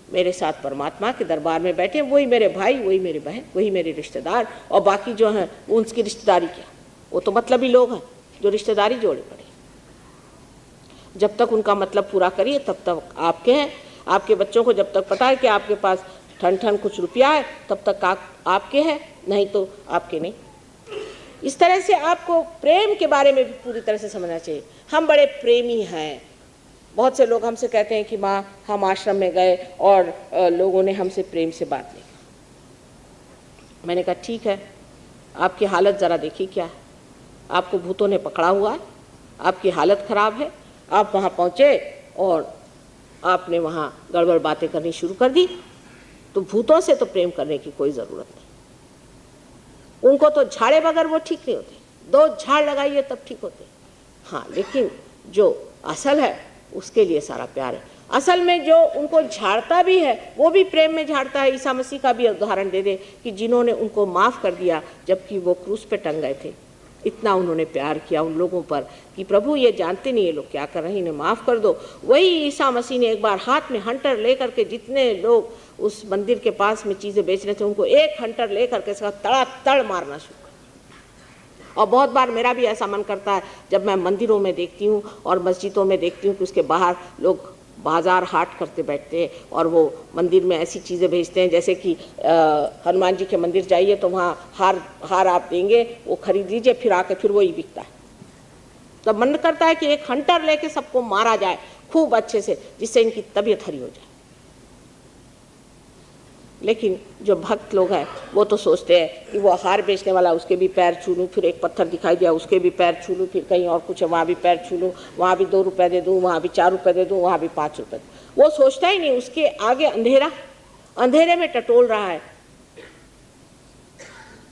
मेरे साथ परमात्मा के दरबार में बैठे वही मेरे भाई, वही मेरी बहन, वही मेरे रिश्तेदार। और बाकी जो हैं उनकी रिश्तेदारी क्या, वो तो मतलबी लोग हैं जो रिश्तेदारी जोड़े पड़े। जब तक उनका मतलब पूरा करिए तब तक आपके हैं। आपके बच्चों को जब तक पता है कि आपके पास ठन कुछ रुपया है तब तक आपके हैं, नहीं तो आपके नहीं। इस तरह से आपको प्रेम के बारे में भी पूरी तरह से समझना चाहिए। हम बड़े प्रेमी हैं। बहुत से लोग हमसे कहते हैं कि माँ हम आश्रम में गए और लोगों ने हमसे प्रेम से बात नहीं की। मैंने कहा ठीक है, आपकी हालत ज़रा देखिए क्या है। आपको भूतों ने पकड़ा हुआ है, आपकी हालत ख़राब है। आप वहाँ पहुँचे और आपने वहाँ गड़बड़ बातें करनी शुरू कर दी। तो भूतों से तो प्रेम करने की कोई ज़रूरत नहीं। उनको तो झाड़े बगैर वो ठीक नहीं होते, 2 झाड़ लगाइए तब ठीक होते। हाँ, लेकिन जो असल है उसके लिए सारा प्यार है। असल में जो उनको झाड़ता भी है वो भी प्रेम में झाड़ता है। ईसा मसीह का भी उदाहरण दे दे कि जिन्होंने उनको माफ़ कर दिया जबकि वो क्रूस पे टंग गए थे, इतना उन्होंने प्यार किया उन लोगों पर कि प्रभु ये जानते नहीं ये लोग क्या कर रहे हैं, इन्हें माफ़ कर दो। वही ईसा मसीह ने एक बार हाथ में हंटर लेकर के जितने लोग उस मंदिर के पास में चीज़ें बेच रहे थे उनको एक हंटर लेकर के इसका तड़ातड़ मारना शुरू कर। और बहुत बार मेरा भी ऐसा मन करता है जब मैं मंदिरों में देखती हूँ और मस्जिदों में देखती हूँ कि उसके बाहर लोग बाजार हाट करते बैठते हैं और वो मंदिर में ऐसी चीज़ें भेजते हैं जैसे कि हनुमान जी के मंदिर जाइए तो वहाँ हार आप देंगे, वो खरीद लीजिए, फिर आके फिर वही बिकता है। तब मन करता है कि एक हंटर लेके सबको मारा जाए खूब अच्छे से, जिससे इनकी तबीयत हरी हो जाए। लेकिन जो भक्त लोग हैं वो तो सोचते हैं कि वो हार बेचने वाला उसके भी पैर छू लूँ, फिर एक पत्थर दिखाई दिया उसके भी पैर छू लूँ, फिर कहीं और कुछ है वहाँ भी पैर छू लूँ, वहाँ भी 2 रुपये दे दूँ, वहाँ भी 4 रुपये दे दूँ, वहाँ भी 5 रुपये। वो सोचता ही नहीं, उसके आगे अंधेरा, अंधेरे में टटोल रहा है,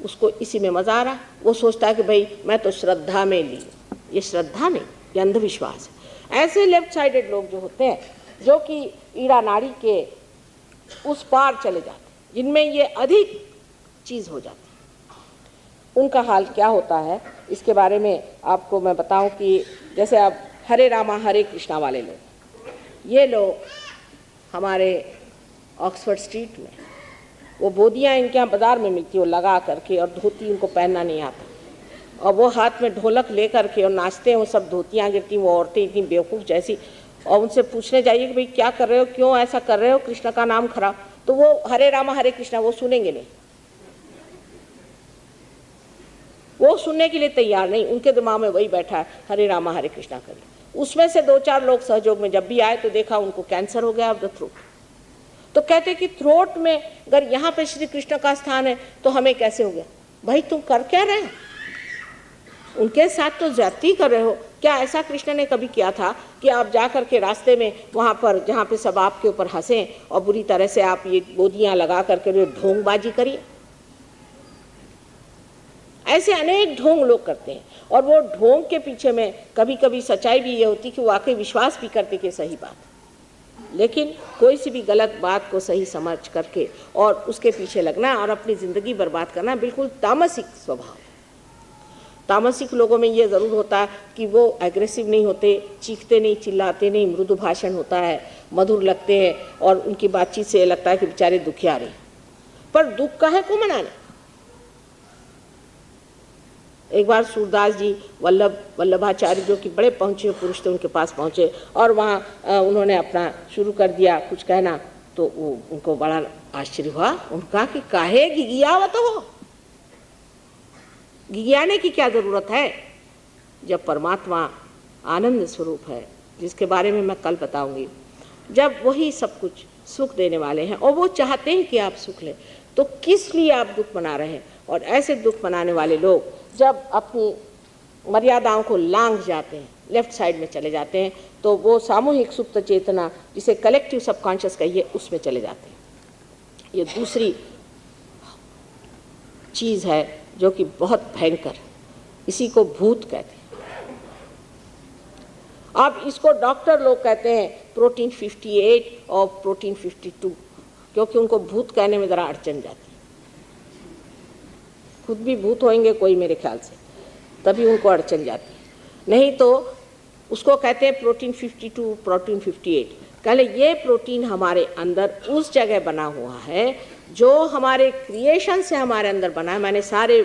उसको इसी में मज़ा आ रहा है। वो सोचता है कि भाई मैं तो श्रद्धा में ली। ये श्रद्धा नहीं, ये अंधविश्वास है। ऐसे लेफ्ट साइडेड लोग जो होते हैं जो कि ईड़ा नाड़ी के उस पार चले जाते, जिनमें ये अधिक चीज़ हो जाती, उनका हाल क्या होता है इसके बारे में आपको मैं बताऊं कि जैसे अब हरे रामा हरे कृष्णा वाले लोग, ये लोग हमारे ऑक्सफोर्ड स्ट्रीट में वो बोदियाँ इनके यहाँ बाज़ार में मिलती, वो लगा करके, और धोती उनको पहनना नहीं आता, और वो हाथ में ढोलक ले करके और नाचते हैं, वो सब धोतियाँ गिरती, वो औरतें इतनी बेवकूफ़ जैसी, और उनसे पूछने जाइए कि भाई क्या कर रहे हो, क्यों ऐसा कर रहे हो, कृष्ण का नाम खराब, तो वो हरे रामा हरे कृष्णा वो सुनेंगे नहीं, वो सुनने के लिए तैयार नहीं। उनके दिमाग में वही बैठा है हरे रामा हरे कृष्णा करिए। उसमें से 2-4 लोग सहयोग में जब भी आए तो देखा उनको कैंसर हो गया ऑफ द थ्रोट। तो कहते कि थ्रोट में अगर यहाँ पे श्री कृष्ण का स्थान है तो हमें कैसे हो गया? भाई तुम कर क्या रहे हो? उनके साथ तो ज्यादती कर रहे हो। क्या ऐसा कृष्ण ने कभी किया था कि आप जा कर के रास्ते में वहाँ पर जहाँ पे सब आपके ऊपर हंसें और बुरी तरह से आप ये गोदियाँ लगा करके ढोंगबाजी करिए? ऐसे अनेक ढोंग लोग करते हैं, और वो ढोंग के पीछे में कभी कभी सच्चाई भी ये होती कि वाकई विश्वास भी करते कि सही बात, लेकिन कोई सी भी गलत बात को सही समझ करके और उसके पीछे लगना और अपनी ज़िंदगी बर्बाद करना बिल्कुल तामसिक स्वभाव। तामसिक लोगों में ये ज़रूर होता है कि वो एग्रेसिव नहीं होते, चीखते नहीं, चिल्लाते नहीं, मृदु भाषण होता है, मधुर लगते हैं, और उनकी बातचीत से लगता है कि बेचारे दुखिया रहे। पर दुख काहे को मनाने? एक बार सूरदास जी वल्लभाचार्य जो कि बड़े पहुँचे पुरुष थे, उनके पास पहुँचे और वहाँ उन्होंने अपना शुरू कर दिया कुछ कहना, तो वो उनको बड़ा आश्चर्य हुआ। उनका कि काहे गिगियावत हो? गिगियाने की क्या ज़रूरत है जब परमात्मा आनंद स्वरूप है, जिसके बारे में मैं कल बताऊंगी। जब वही सब कुछ सुख देने वाले हैं और वो चाहते हैं कि आप सुख लें, तो किस लिए आप दुख मना रहे हैं? और ऐसे दुख मनाने वाले लोग जब अपनी मर्यादाओं को लांघ जाते हैं, लेफ्ट साइड में चले जाते हैं, तो वो सामूहिक सुप्त चेतना, जिसे कलेक्टिव सबकॉन्शियस कहिए, उसमें चले जाते हैं। ये दूसरी चीज़ है जो कि बहुत भयंकर, इसी को भूत कहते हैं। अब इसको डॉक्टर लोग कहते हैं प्रोटीन 58 और प्रोटीन 52, क्योंकि उनको भूत कहने में ज़रा अड़चन जाती है। खुद भी भूत होंगे कोई मेरे ख्याल से, तभी उनको अड़चन जाती है। नहीं तो उसको कहते हैं प्रोटीन 52, प्रोटीन 58। कहले ये प्रोटीन हमारे अंदर उस जगह बना हुआ है जो हमारे क्रिएशन से हमारे अंदर बना है, माने सारे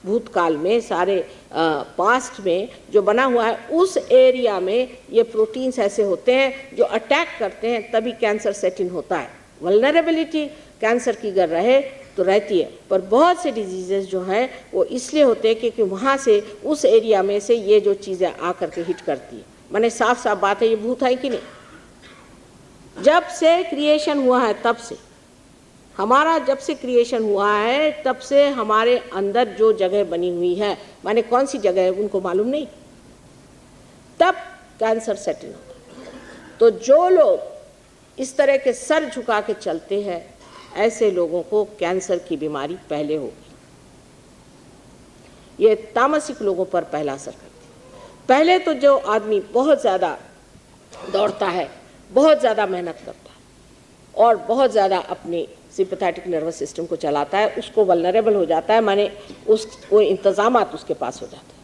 भूतकाल में, सारे पास्ट में जो बना हुआ है, उस एरिया में ये प्रोटीन्स ऐसे होते हैं जो अटैक करते हैं, तभी कैंसर सेट इन होता है। वल्नरेबिलिटी कैंसर की अगर रहे तो रहती है, पर बहुत से डिजीजेस जो हैं वो इसलिए होते हैं क्योंकि वहाँ से, उस एरिया में से ये जो चीज़ें आकर के हिट करती है। माने साफ साफ बात है, ये भूत है कि नहीं? जब से क्रिएशन हुआ है तब से, हमारा जब से क्रिएशन हुआ है तब से हमारे अंदर जो जगह बनी हुई है, माने कौन सी जगह है उनको मालूम नहीं, तब कैंसर सेट इन होता है। तो जो लोग इस तरह के सर झुका के चलते हैं, ऐसे लोगों को कैंसर की बीमारी पहले होगी। ये तामसिक लोगों पर पहला असर करती है। पहले तो जो आदमी बहुत ज़्यादा दौड़ता है, बहुत ज़्यादा मेहनत करता है और बहुत ज़्यादा अपनी सिंपैथेटिक नर्वस सिस्टम को चलाता है, उसको वल्नरेबल हो जाता है, माने उसको इंतज़ामात उसके पास हो जाते हैं।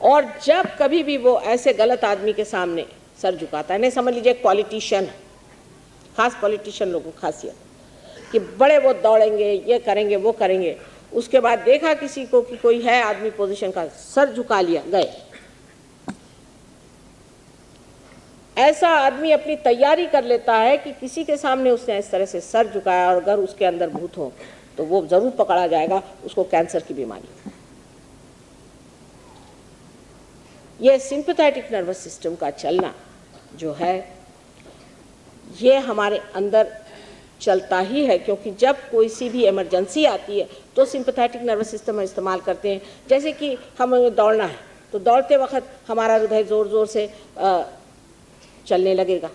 और जब कभी भी वो ऐसे गलत आदमी के सामने सर झुकाता है, नहीं समझ लीजिए एक पॉलिटिशियन, खास पॉलिटिशियन लोगों की खासियत कि बड़े वो दौड़ेंगे, ये करेंगे, वो करेंगे, उसके बाद देखा किसी को कि कोई है आदमी पोजीशन का, सर झुका लिया, गए। ऐसा आदमी अपनी तैयारी कर लेता है कि किसी के सामने उसने इस तरह से सर झुकाया और अगर उसके अंदर भूत हो तो वो जरूर पकड़ा जाएगा, उसको कैंसर की बीमारी। ये सिंपैथेटिक नर्वस सिस्टम का चलना जो है, ये हमारे अंदर चलता ही है, क्योंकि जब कोई सी भी इमरजेंसी आती है तो सिंपैथेटिक नर्वस सिस्टम का इस्तेमाल करते हैं। जैसे कि हमें दौड़ना है तो दौड़ते वक्त हमारा हृदय ज़ोर ज़ोर से चलने लगेगा,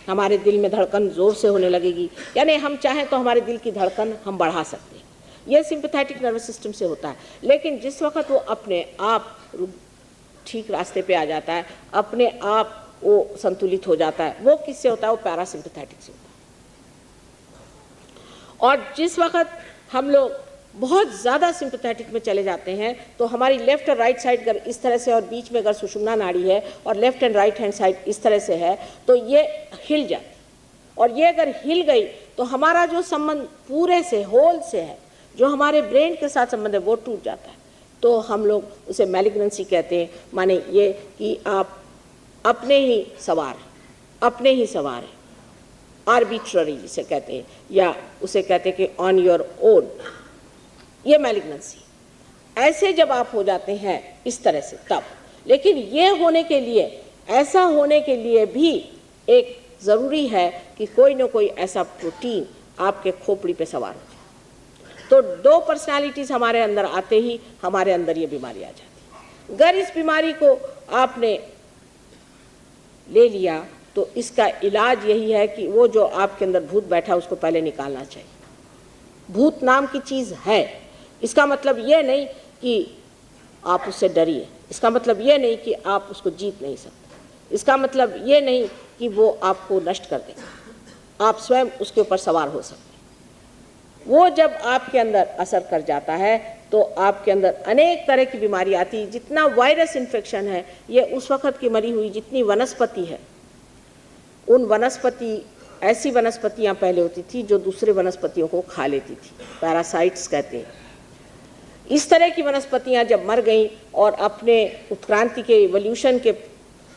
हमारे दिल में धड़कन ज़ोर से होने लगेगी, यानी हम चाहें तो हमारे दिल की धड़कन हम बढ़ा सकते हैं। यह सिंपैथेटिक नर्वस सिस्टम से होता है। लेकिन जिस वक्त वो अपने आप ठीक रास्ते पे आ जाता है, अपने आप वो संतुलित हो जाता है, वो किससे होता है? वो पैरासिम्पैथेटिक से होता है। और जिस वक्त हम लोग बहुत ज़्यादा सिंपैथेटिक में चले जाते हैं तो हमारी लेफ्ट और राइट साइड अगर इस तरह से और बीच में अगर सुषुम्ना नाड़ी है और left and right hand side इस तरह से है तो ये हिल जाती, और ये अगर हिल गई तो हमारा जो संबंध पूरे से, होल से है, जो हमारे ब्रेन के साथ संबंध है, वो टूट जाता है। तो हम लोग उसे मैलिग्नेंसी कहते हैं, माने ये कि आप अपने ही सवार हैं, आर्बिट्ररी जिसे कहते हैं, या उसे कहते हैं कि ऑन योर ओन, ये मैलिग्नेंसी। ऐसे जब आप हो जाते हैं इस तरह से तब, लेकिन ये होने के लिए, ऐसा होने के लिए भी एक ज़रूरी है कि कोई न कोई ऐसा प्रोटीन आपके खोपड़ी पे सवार हो जाए। तो 2 पर्सनालिटीज़ हमारे अंदर आते ही हमारे अंदर ये बीमारी आ जाती है। अगर इस बीमारी को आपने ले लिया तो इसका इलाज यही है कि वो जो आपके अंदर भूत बैठा उसको पहले निकालना चाहिए। भूत नाम की चीज़ है, इसका मतलब ये नहीं कि आप उससे डरिए, इसका मतलब ये नहीं कि आप उसको जीत नहीं सकते, इसका मतलब ये नहीं कि वो आपको नष्ट कर देगा, आप स्वयं उसके ऊपर सवार हो सकते हैं। वो जब आपके अंदर असर कर जाता है तो आपके अंदर अनेक तरह की बीमारी आती है। जितना वायरस इन्फेक्शन है ये उस वक़्त की मरी हुई जितनी वनस्पति है, उन ऐसी वनस्पतियाँ पहले होती थी जो दूसरे वनस्पतियों को खा लेती थी, पैरासाइट्स कहते हैं। इस तरह की वनस्पतियाँ जब मर गईं और अपने उत्क्रांति के इवोल्यूशन के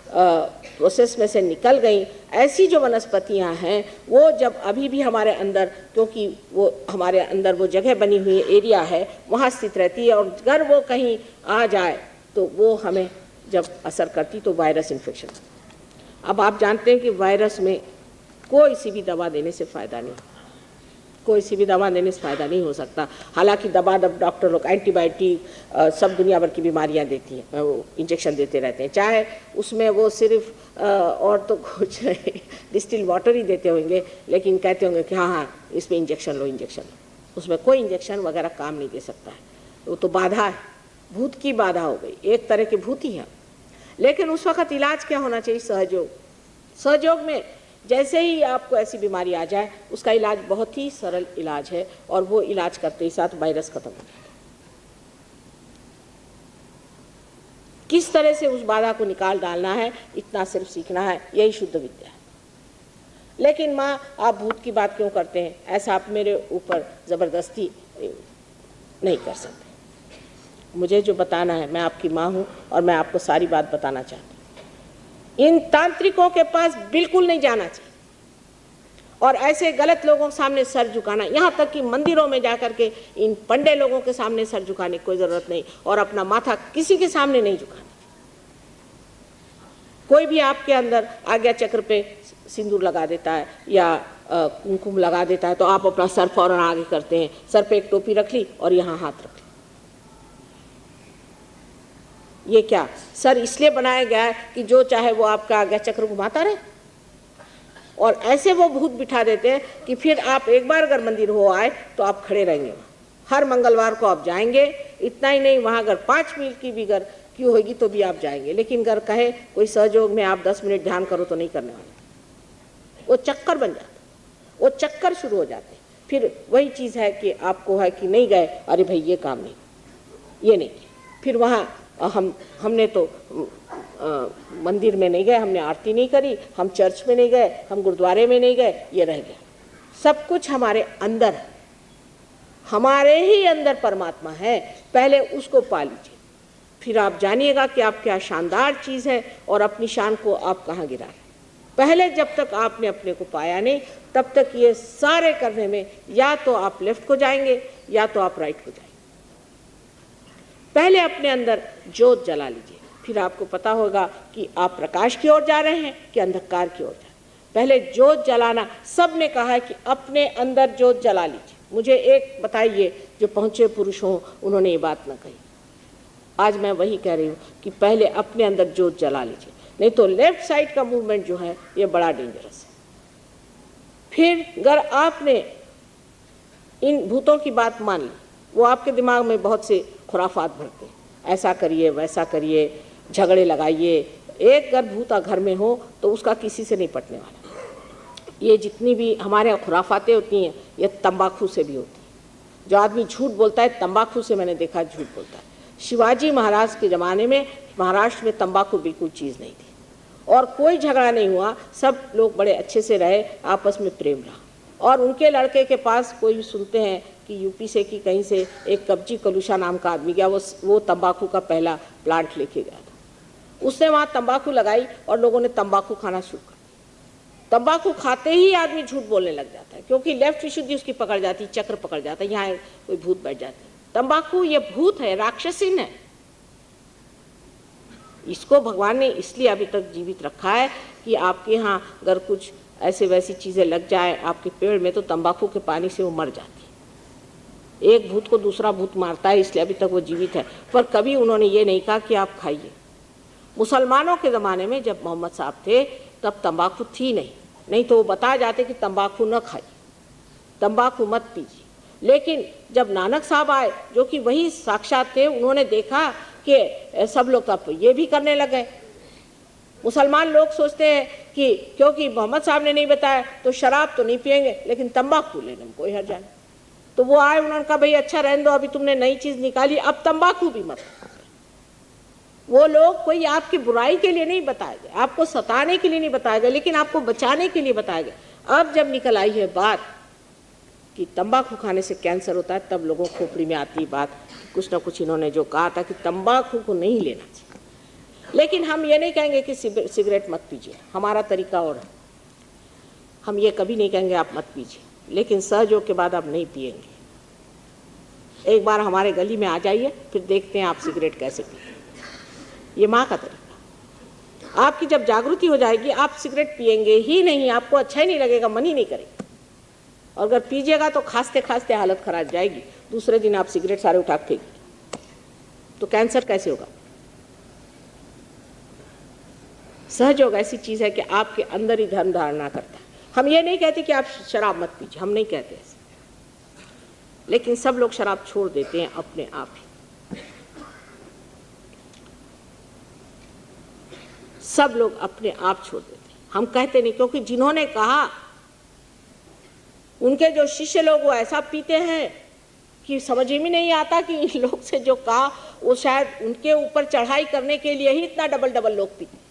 प्रोसेस में से निकल गईं, ऐसी जो वनस्पतियाँ हैं वो जब अभी भी हमारे अंदर, क्योंकि वो हमारे अंदर वो जगह बनी हुई एरिया है, वहाँ स्थित रहती है, और अगर वो कहीं आ जाए तो वो हमें जब असर करती तो वायरस इन्फेक्शन। अब आप जानते हैं कि वायरस में कोई सी भी दवा देने से फ़ायदा नहीं, कोई सी भी दवा देने से फ़ायदा नहीं हो सकता। हालांकि दवा डॉक्टर लोग एंटीबायोटिक सब दुनिया भर की बीमारियां देती हैं, वो इंजेक्शन देते रहते हैं, चाहे उसमें वो सिर्फ और तो कुछ नहीं डिस्टिल वाटर ही देते होंगे, लेकिन कहते होंगे कि हाँ हाँ इसमें इंजेक्शन लो, इंजेक्शन लो। उसमें कोई इंजेक्शन वगैरह काम नहीं दे सकता है, वो तो बाधा है, भूत की बाधा हो गई, एक तरह की भूत ही है। लेकिन उस वक़्त इलाज क्या होना चाहिए? सहयोग। सहयोग में जैसे ही आपको ऐसी बीमारी आ जाए उसका इलाज बहुत ही सरल इलाज है, और वो इलाज करते ही साथ वायरस खत्म हो जाता है। किस तरह से उस बाधा को निकाल डालना है इतना सिर्फ सीखना है, यही शुद्ध विद्या है। लेकिन माँ आप भूत की बात क्यों करते हैं? ऐसा आप मेरे ऊपर ज़बरदस्ती नहीं कर सकते। मुझे जो बताना है, मैं आपकी माँ हूँ और मैं आपको सारी बात बताना चाहती हूँ। इन तांत्रिकों के पास बिल्कुल नहीं जाना चाहिए और ऐसे गलत लोगों के सामने सर झुकाना, यहाँ तक कि मंदिरों में जाकर के इन पंडे लोगों के सामने सर झुकाने की कोई ज़रूरत नहीं, और अपना माथा किसी के सामने नहीं झुकाना। कोई भी आपके अंदर आज्ञा चक्र पे सिंदूर लगा देता है या कुमकुम लगा देता है तो आप अपना सर फौरन आगे करते हैं, सर पे एक टोपी रख ली और यहाँ हाथ रख लिया। ये क्या? सर इसलिए बनाया गया है कि जो चाहे वो आपका आज्ञा चक्र घुमाता रहे, और ऐसे वो भूत बिठा देते हैं कि फिर आप एक बार अगर मंदिर हो आए तो आप खड़े रहेंगे। हर मंगलवार को आप जाएंगे, इतना ही नहीं, वहाँ अगर 5 मील की भी अगर क्यों होगी तो भी आप जाएंगे। लेकिन अगर कहे कोई सहयोग में आप 10 मिनट ध्यान करो तो नहीं करने वाले, वो चक्कर बन जाते, वो चक्कर शुरू हो जाते। फिर वही चीज़ है कि आपको है कि नहीं गए, अरे भाई ये काम नहीं, ये नहीं, फिर वहाँ हमने तो मंदिर में नहीं गए, हमने आरती नहीं करी, हम चर्च में नहीं गए, हम गुरुद्वारे में नहीं गए, ये रह गया। सब कुछ हमारे अंदर है, हमारे ही अंदर परमात्मा है, पहले उसको पा लीजिए, फिर आप जानिएगा कि आप क्या शानदार चीज़ है और अपनी शान को आप कहाँ गिरा रहे। पहले जब तक आपने अपने को पाया नहीं तब तक ये सारे करने में या तो आप लेफ्ट को जाएंगे या तो आप राइट को जाएंगे। पहले अपने अंदर जोत जला लीजिए, फिर आपको पता होगा कि आप प्रकाश की ओर जा रहे हैं कि अंधकार की ओर जा रहे हैं। पहले जोत जलाना, सब ने कहा है कि अपने अंदर जोत जला लीजिए। मुझे एक बताइए जो पहुँचे पुरुष हों उन्होंने ये बात न कही। आज मैं वही कह रही हूँ कि पहले अपने अंदर जोत जला लीजिए, नहीं तो लेफ्ट साइड का मूवमेंट जो है ये बड़ा डेंजरस है। फिर अगर आपने इन भूतों की बात मान ली, वो आपके दिमाग में बहुत से खुराफात भरते हैं, ऐसा करिए वैसा करिए, झगड़े लगाइए। एक अगर भूता घर में हो तो उसका किसी से नहीं पटने वाला। ये जितनी भी हमारे यहाँ खुराफातें होती हैं ये तंबाकू से भी होती हैं। जो आदमी झूठ बोलता है तंबाकू से, मैंने देखा झूठ बोलता है। शिवाजी महाराज के ज़माने में महाराष्ट्र में तंबाकू बिल्कुल चीज़ नहीं थी और कोई झगड़ा नहीं हुआ, सब लोग बड़े अच्छे से रहे, आपस में प्रेम रहा। और उनके लड़के के पास कोई सुनते हैं कि यूपी से कि कहीं से एक कब्जी कलूषा नाम का आदमी गया, वो तंबाकू का पहला प्लांट लेके गया था। उसने वहाँ तंबाकू लगाई और लोगों ने तंबाकू खाना शुरू कर दिया। तंबाकू खाते ही आदमी झूठ बोलने लग जाता है क्योंकि लेफ्ट विशुद्धि उसकी पकड़ जाती, चक्र पकड़ जाता है, यहाँ कोई भूत बैठ जाते हैं। तंबाकू ये भूत है, राक्षसीन है। इसको भगवान ने इसलिए अभी तक जीवित रखा है कि आपके यहाँ अगर कुछ ऐसे वैसी चीज़ें लग जाए आपके पेड़ में तो तंबाकू के पानी से वो मर जाती। एक भूत को दूसरा भूत मारता है, इसलिए अभी तक वो जीवित है। पर कभी उन्होंने ये नहीं कहा कि आप खाइए। मुसलमानों के ज़माने में जब मोहम्मद साहब थे तब तंबाकू थी नहीं तो वो बता जाते कि तंबाकू न खाइए, तंबाकू मत पीजिए। लेकिन जब नानक साहब आए, जो कि वही साक्षात थे, उन्होंने देखा कि सब लोग अब ये भी करने लगे। मुसलमान लोग सोचते हैं कि क्योंकि मोहम्मद साहब ने नहीं बताया तो शराब तो नहीं पिएंगे, लेकिन तंबाकू लेने में कोई हर्ज नहीं। तो वो आए, उन्होंने कहा भाई अच्छा रहने दो, अभी तुमने नई चीज़ निकाली, अब तंबाकू भी मत। वो लोग कोई आपकी बुराई के लिए नहीं बताए गए, आपको सताने के लिए नहीं बताए गए, लेकिन आपको बचाने के लिए बताए गए। अब जब निकल आई है बात कि तंबाकू खाने से कैंसर होता है, तब लोगों खोपड़ी में आती है बात, कुछ ना कुछ इन्होंने जो कहा था कि तंबाकू को नहीं लेना चाहिए। लेकिन हम ये नहीं कहेंगे कि सिगरेट मत पीजिए, हमारा तरीका और है। हम ये कभी नहीं कहेंगे आप मत पीजिए, लेकिन सहयोग के बाद आप नहीं पिएंगे। एक बार हमारे गली में आ जाइए, फिर देखते हैं आप सिगरेट कैसे पिए। ये माँ का तरीका। आपकी जब जागृति हो जाएगी, आप सिगरेट पिएंगे ही नहीं, आपको अच्छा ही नहीं लगेगा, मन ही नहीं करेगा। और अगर पीजिएगा तो खांसते खांसते हालत खराब जाएगी, दूसरे दिन आप सिगरेट सारे उठा के फेंकेंगे, तो कैंसर कैसे होगा। सहयोग ऐसी चीज़ है कि आपके अंदर ही धर्म धारणा करता है। हम ये नहीं कहते कि आप शराब मत पीजिए, हम नहीं कहते ऐसे, लेकिन सब लोग शराब छोड़ देते हैं अपने आप ही। सब लोग अपने आप छोड़ देते हैं, हम कहते नहीं, क्योंकि जिन्होंने कहा उनके जो शिष्य लोग वो ऐसा पीते हैं कि समझ में नहीं आता कि इन लोग से जो कहा वो शायद उनके ऊपर चढ़ाई करने के लिए ही इतना डबल लोग पीते।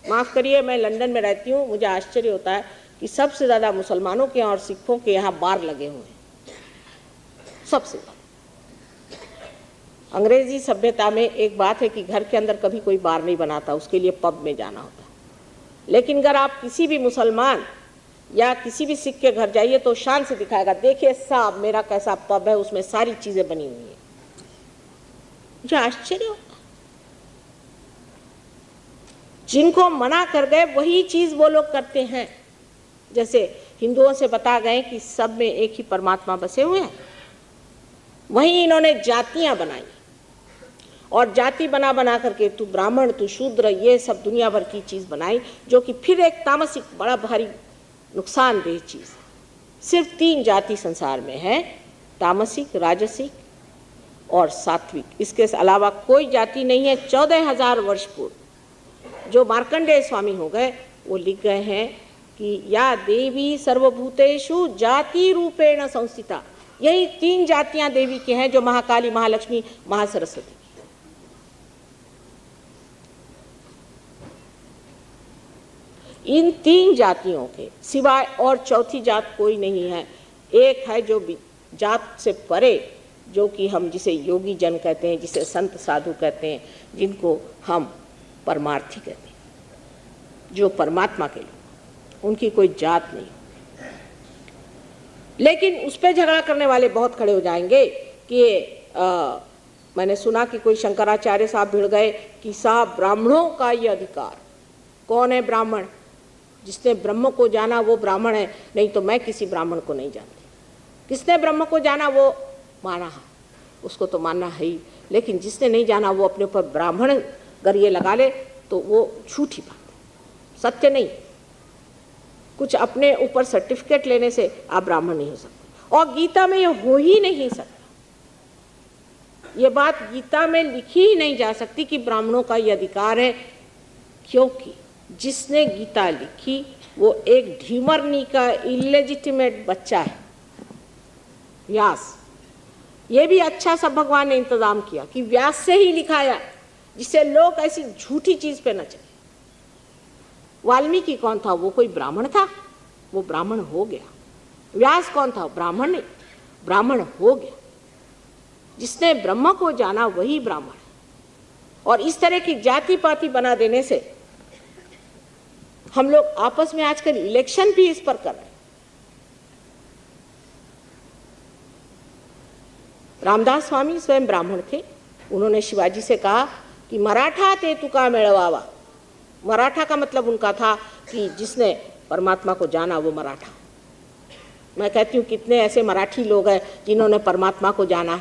माफ़ करिए, मैं लंदन में रहती हूँ, मुझे आश्चर्य होता है कि सबसे ज़्यादा मुसलमानों के और सिखों के यहाँ बार लगे हुए हैं, सबसे ज़्यादा। अंग्रेजी सभ्यता में एक बात है कि घर के अंदर कभी कोई बार नहीं बनाता, उसके लिए पब में जाना होता है। लेकिन अगर आप किसी भी मुसलमान या किसी भी सिख के घर जाइए तो शान से दिखाएगा, देखिए साहब मेरा कैसा पब है, उसमें सारी चीज़ें बनी हुई हैं। मुझे आश्चर्य होता है, जिनको मना कर गए वही चीज़ वो लोग करते हैं। जैसे हिंदुओं से बता गए कि सब में एक ही परमात्मा बसे हुए हैं, वहीं इन्होंने जातियां बनाई और जाति बना करके तू ब्राह्मण तू शूद्र ये सब दुनिया भर की चीज़ बनाई, जो कि फिर एक तामसिक बड़ा भारी नुकसानदेह चीज़। सिर्फ 3 जाति संसार में है, तामसिक, राजसिक और सात्विक। इसके अलावा कोई जाति नहीं है। 14,000 वर्ष पूर्व जो मार्कंडेय स्वामी हो गए वो लिख गए हैं कि या देवी सर्वभूतेषु जाति रूपेण संस्थिता। यही 3 जातियां देवी की हैं, जो महाकाली, महालक्ष्मी, महासरस्वती। इन 3 जातियों के सिवाय और चौथी जात कोई नहीं है। एक है जो जात से परे, जो कि हम जिसे योगी जन कहते हैं, जिसे संत साधु कहते हैं, जिनको हम परमार्थी कहते हैं, जो परमात्मा के लोग, उनकी कोई जात नहीं। लेकिन उस पर झगड़ा करने वाले बहुत खड़े हो जाएंगे कि मैंने सुना कि कोई शंकराचार्य साहब भिड़ गए कि साहब ब्राह्मणों का ये अधिकार। कौन है ब्राह्मण? जिसने ब्रह्म को जाना वो ब्राह्मण है, नहीं तो मैं किसी ब्राह्मण को नहीं जानती। किसने ब्रह्म को जाना वो माना है, उसको तो मानना है ही, लेकिन जिसने नहीं जाना वो अपने ऊपर ब्राह्मण अगर ये लगा ले तो वो झूठी बात है, सत्य नहीं। कुछ अपने ऊपर सर्टिफिकेट लेने से आप ब्राह्मण नहीं हो सकते, और गीता में ये हो ही नहीं सकता। ये बात गीता में लिखी ही नहीं जा सकती कि ब्राह्मणों का ये अधिकार है, क्योंकि जिसने गीता लिखी वो एक ढीमरनी का इलेजिटिमेट बच्चा है, व्यास। ये भी अच्छा सा भगवान ने इंतजाम किया कि व्यास से ही लिखाया, जिससे लोग ऐसी झूठी चीज पे न चले। वाल्मीकि कौन था? वो कोई ब्राह्मण था? वो ब्राह्मण हो गया। व्यास कौन था? ब्राह्मण नहीं, ब्राह्मण हो गया। जिसने ब्रह्म को जाना वही ब्राह्मण है। और इस तरह की जाति पाति बना देने से हम लोग आपस में आजकल इलेक्शन भी इस पर कर रहे हैं। रामदास स्वामी स्वयं ब्राह्मण थे। उन्होंने शिवाजी से कहा कि मराठा ते तुका मेळवावा। मराठा का मतलब उनका था कि जिसने परमात्मा को जाना वो मराठा। मैं कहती हूँ कितने ऐसे मराठी लोग हैं जिन्होंने परमात्मा को जाना।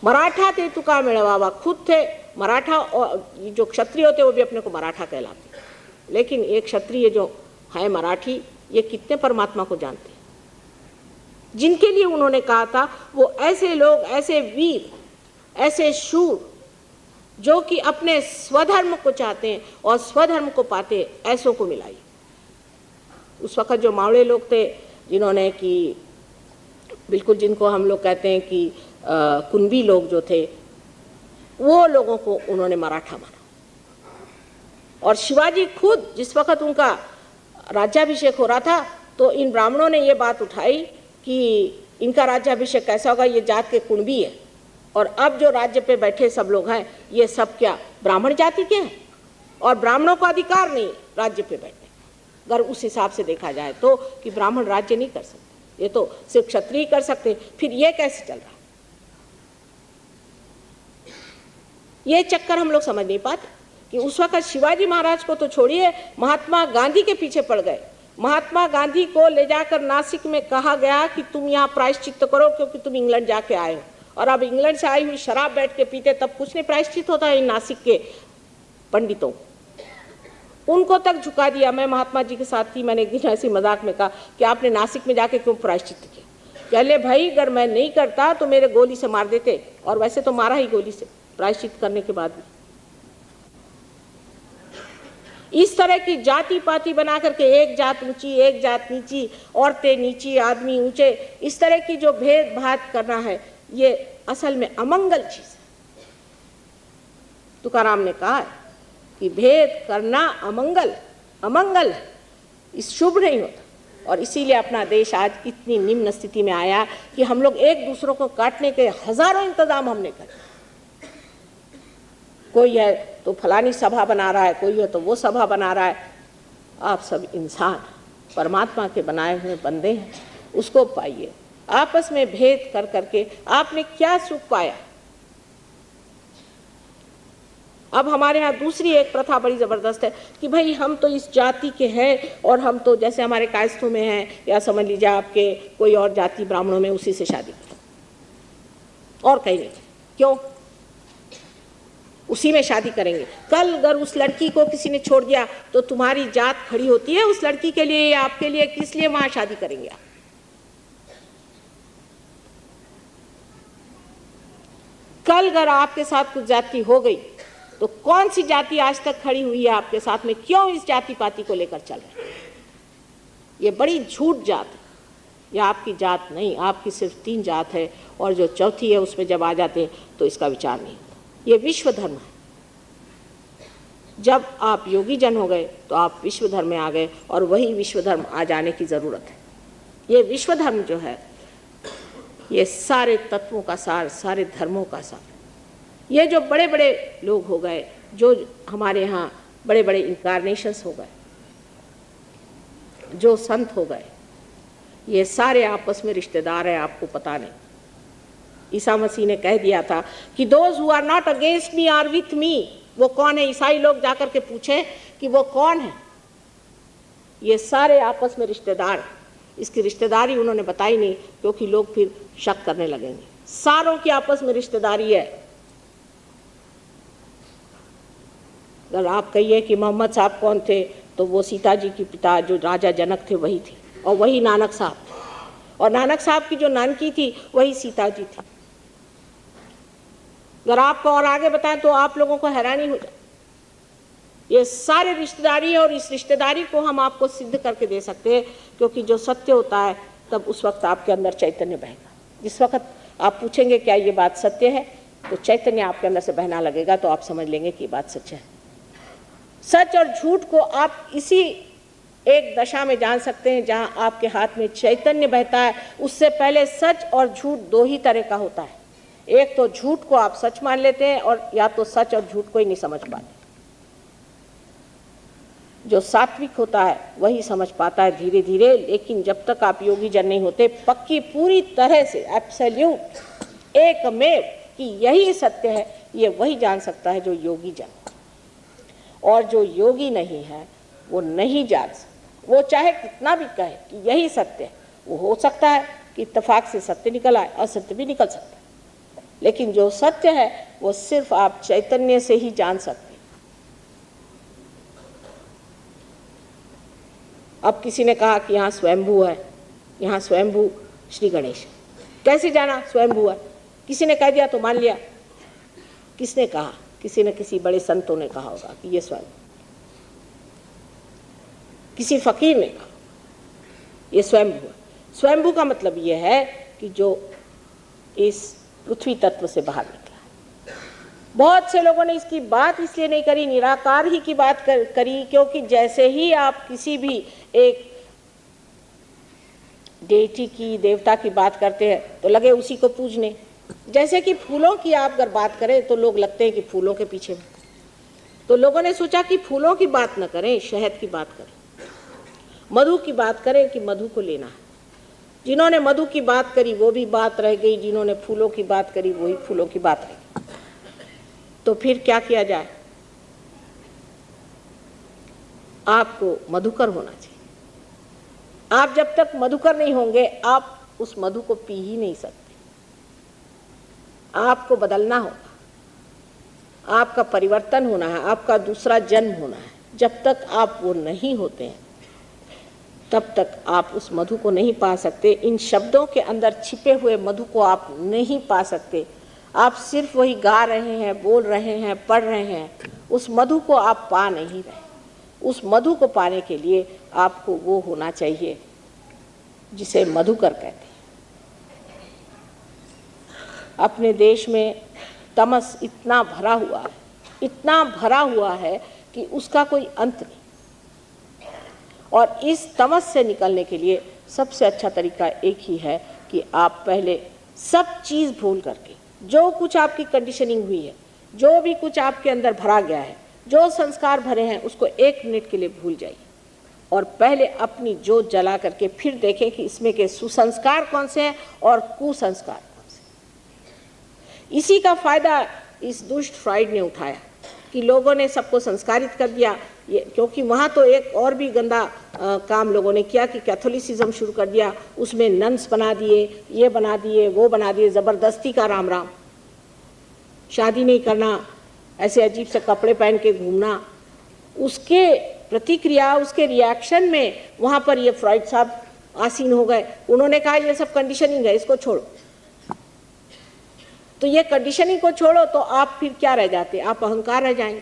मराठा थे तुका मिळवावा, खुद थे मराठा, और जो क्षत्रिय होते वो भी अपने को मराठा कहलाते। लेकिन एक क्षत्रिय जो है मराठी, ये कितने परमात्मा को जानते हैं? जिनके लिए उन्होंने कहा था वो ऐसे लोग, ऐसे वीर, ऐसे शूर जो कि अपने स्वधर्म को चाहते हैं और स्वधर्म को पाते हैं, ऐसों को मिलाई। उस वक़्त जो मावड़े लोग थे जिन्होंने कि बिल्कुल जिनको हम लोग कहते हैं कि कुंभी लोग जो थे, वो लोगों को उन्होंने मराठा माना। और शिवाजी खुद जिस वक़्त उनका राज्याभिषेक हो रहा था तो इन ब्राह्मणों ने ये बात उठाई कि इनका राज्याभिषेक कैसा होगा, ये जात के कुंभी है, और अब जो राज्य पे बैठे सब लोग हैं ये सब क्या ब्राह्मण जाति के हैं, और ब्राह्मणों को अधिकार नहीं राज्य पे बैठने। अगर उस हिसाब से देखा जाए तो कि ब्राह्मण राज्य नहीं कर सकते, ये तो सिर्फ क्षत्रिय कर सकते। फिर ये कैसे चल रहा है? ये चक्कर हम लोग समझ नहीं पाते कि उस वक्त शिवाजी महाराज को तो छोड़िए, महात्मा गांधी के पीछे पड़ गए। महात्मा गांधी को ले जाकर नासिक में कहा गया कि तुम यहाँ प्रायश्चित करो क्योंकि तुम इंग्लैंड जाके आए हो, और अब इंग्लैंड से आई हुई शराब बैठ के पीते, तब कुछ नहीं प्रायश्चित होता है इन नासिक के पंडितों। उनको तक झुका दिया। मैं महात्मा जी के साथ थी, मैंने एक दिन ऐसी मजाक में कहा कि आपने नासिक में जाके क्यों प्रायश्चित किया? कहले भाई अगर मैं नहीं करता तो मेरे गोली से मार देते, और वैसे तो मारा ही गोली से प्रायश्चित करने के बाद भी। इस तरह की जाति पाति बना करके एक जात ऊंची एक जात नीची, औरतें नीची आदमी ऊंचे, इस तरह की जो भेदभाव करना है ये असल में अमंगल चीज है। तुकाराम ने कहा कि भेद करना अमंगल है, इस शुभ नहीं होता। और इसीलिए अपना देश आज इतनी निम्न स्थिति में आया कि हम लोग एक दूसरों को काटने के हजारों इंतजाम हमने करे। कोई है तो फलानी सभा बना रहा है, कोई है तो वो सभा बना रहा है। आप सब इंसान परमात्मा के बनाए हुए बंदे हैं, उसको पाइए। आपस में भेद कर करके आपने क्या सुख पाया? अब हमारे यहाँ दूसरी एक प्रथा बड़ी ज़बरदस्त है कि भाई हम तो इस जाति के हैं, और हम तो जैसे हमारे कायस्थों में हैं, या समझ लीजिए आपके कोई और जाति ब्राह्मणों में, उसी से शादी करो और कहीं नहीं। क्यों? उसी में शादी करेंगे। कल अगर उस लड़की को किसी ने छोड़ दिया तो तुम्हारी जात खड़ी होती है उस लड़की के लिए या आपके लिए? किस लिए वहां शादी करेंगे आप? कल अगर आपके साथ कुछ जाति हो गई तो कौन सी जाति आज तक खड़ी हुई है आपके साथ में? क्यों इस जाति पाति को लेकर चल रहे हैं? ये बड़ी झूठ जात है। यह आपकी जात नहीं, आपकी सिर्फ 3 जात है, और जो चौथी है उसमें जब आ जाते हैं तो इसका विचार नहीं। ये विश्व धर्म है। जब आप योगी जन हो गए तो आप विश्व धर्म में आ गए, और वही विश्व धर्म आ जाने की ज़रूरत है। ये विश्व धर्म जो है ये सारे तत्वों का सार, सारे धर्मों का सार। ये जो बड़े बड़े लोग हो गए, जो हमारे यहाँ बड़े बड़े इनकारनेशंस हो गए, जो संत हो गए, ये सारे आपस में रिश्तेदार हैं, आपको पता नहीं। ईसा मसीह ने कह दिया था कि those who are not against me are with me. वो कौन है? ईसाई लोग जाकर के पूछे कि वो कौन है? ये सारे आपस में रिश्तेदार हैं। इसकी रिश्तेदारी उन्होंने बताई नहीं, क्योंकि लोग फिर शक करने लगेंगे। सारों की आपस में रिश्तेदारी है। अगर आप कहिए कि मोहम्मद साहब कौन थे, तो वो सीता जी के पिता जो राजा जनक थे वही थे, और वही नानक साहब थे, और नानक साहब की जो नानकी थी वही सीता जी थी। अगर आपको और आगे बताएं तो आप लोगों को हैरानी हो जाए। ये सारे रिश्तेदारी है, और इस रिश्तेदारी को हम आपको सिद्ध करके दे सकते हैं, क्योंकि जो सत्य होता है तब उस वक्त आपके अंदर चैतन्य बहेगा। जिस वक्त आप पूछेंगे क्या ये बात सत्य है, तो चैतन्य आपके अंदर से बहना लगेगा, तो आप समझ लेंगे कि ये बात सच है। सच और झूठ को आप इसी एक दशा में जान सकते हैं जहां आपके हाथ में चैतन्य बहता है। उससे पहले सच और झूठ 2 ही तरह का होता है। एक तो झूठ को आप सच मान लेते हैं, और या तो सच और झूठ को ही नहीं समझ पाते। जो सात्विक होता है वही समझ पाता है धीरे धीरे, लेकिन जब तक आप योगी जन नहीं होते पक्की पूरी तरह से एब्सोल्यूट एकमेव कि यही सत्य है, ये वही जान सकता है जो योगी जन। और जो योगी नहीं है वो नहीं जान सकता। वो चाहे कितना भी कहे कि यही सत्य है, वो हो सकता है कि इत्तेफाक से सत्य निकल आए, असत्य भी निकल सकता है, लेकिन जो सत्य है वो सिर्फ आप चैतन्य से ही जान सकते हैं। अब किसी ने कहा कि यहाँ स्वयंभू है, यहाँ स्वयंभू श्री गणेश, कैसे जाना स्वयंभू है? किसी ने कह दिया तो मान लिया। किसने कहा? किसी न किसी बड़े संतों ने कहा होगा कि ये स्वयं, किसी फकीर ने कहा ये स्वयंभू है। स्वयंभू का मतलब ये है कि जो इस पृथ्वी तत्व से बाहर निकला। बहुत से लोगों ने इसकी बात इसलिए नहीं करी, निराकार ही की बात करी, क्योंकि जैसे ही आप किसी भी एक डेटी की, देवता की बात करते हैं तो लगे उसी को पूजने। जैसे कि फूलों की आप अगर बात करें तो लोग लगते हैं कि फूलों के पीछे में। तो लोगों ने सोचा कि फूलों की बात न करें, शहद की बात करें, मधु की बात करें कि मधु को लेना है। जिन्होंने मधु की बात करी वो भी बात रह गई, जिन्होंने फूलों की बात करी वही फूलों की बात रह गई। तो फिर क्या किया जाए? आपको मधुकर होना चाहिए। आप जब तक मधुकर नहीं होंगे आप उस मधु को पी ही नहीं सकते। आपको बदलना होगा, आपका परिवर्तन होना है, आपका दूसरा जन्म होना है। जब तक आप वो नहीं होते हैं तब तक आप उस मधु को नहीं पा सकते। इन शब्दों के अंदर छिपे हुए मधु को आप नहीं पा सकते। आप सिर्फ वही गा रहे हैं, बोल रहे हैं, पढ़ रहे हैं, उस मधु को आप पा नहीं रहे। उस मधु को पाने के लिए आपको वो होना चाहिए जिसे मधुकर कहते हैं। अपने देश में तमस इतना भरा हुआ है, इतना भरा हुआ है कि उसका कोई अंत नहीं। और इस तमस से निकलने के लिए सबसे अच्छा तरीका एक ही है कि आप पहले सब चीज़ भूल करके, जो कुछ आपकी कंडीशनिंग हुई है, जो भी कुछ आपके अंदर भरा गया है, जो संस्कार भरे हैं, उसको 1 मिनट के लिए भूल जाइए और पहले अपनी जोत जला करके फिर देखें कि इसमें के सुसंस्कार कौन से हैं और कुसंस्कार कौन से। इसी का फायदा इस दुष्ट फ्राइड ने उठाया कि लोगों ने सबको संस्कारित कर दिया। क्योंकि वहाँ तो एक और भी गंदा काम लोगों ने किया कि कैथोलिसिज्म शुरू कर दिया, उसमें नन्स बना दिए, ये बना दिए, वो बना दिए, ज़बरदस्ती का राम राम, शादी नहीं करना, ऐसे अजीब से कपड़े पहन के घूमना। उसके प्रतिक्रिया, उसके रिएक्शन में वहाँ पर ये फ्रॉइड साहब आसीन हो गए। उन्होंने कहा ये सब कंडीशनिंग है, इसको छोड़ो। तो ये कंडीशनिंग को छोड़ो तो आप फिर क्या रह जाते? आप अहंकार रह जाएंगे।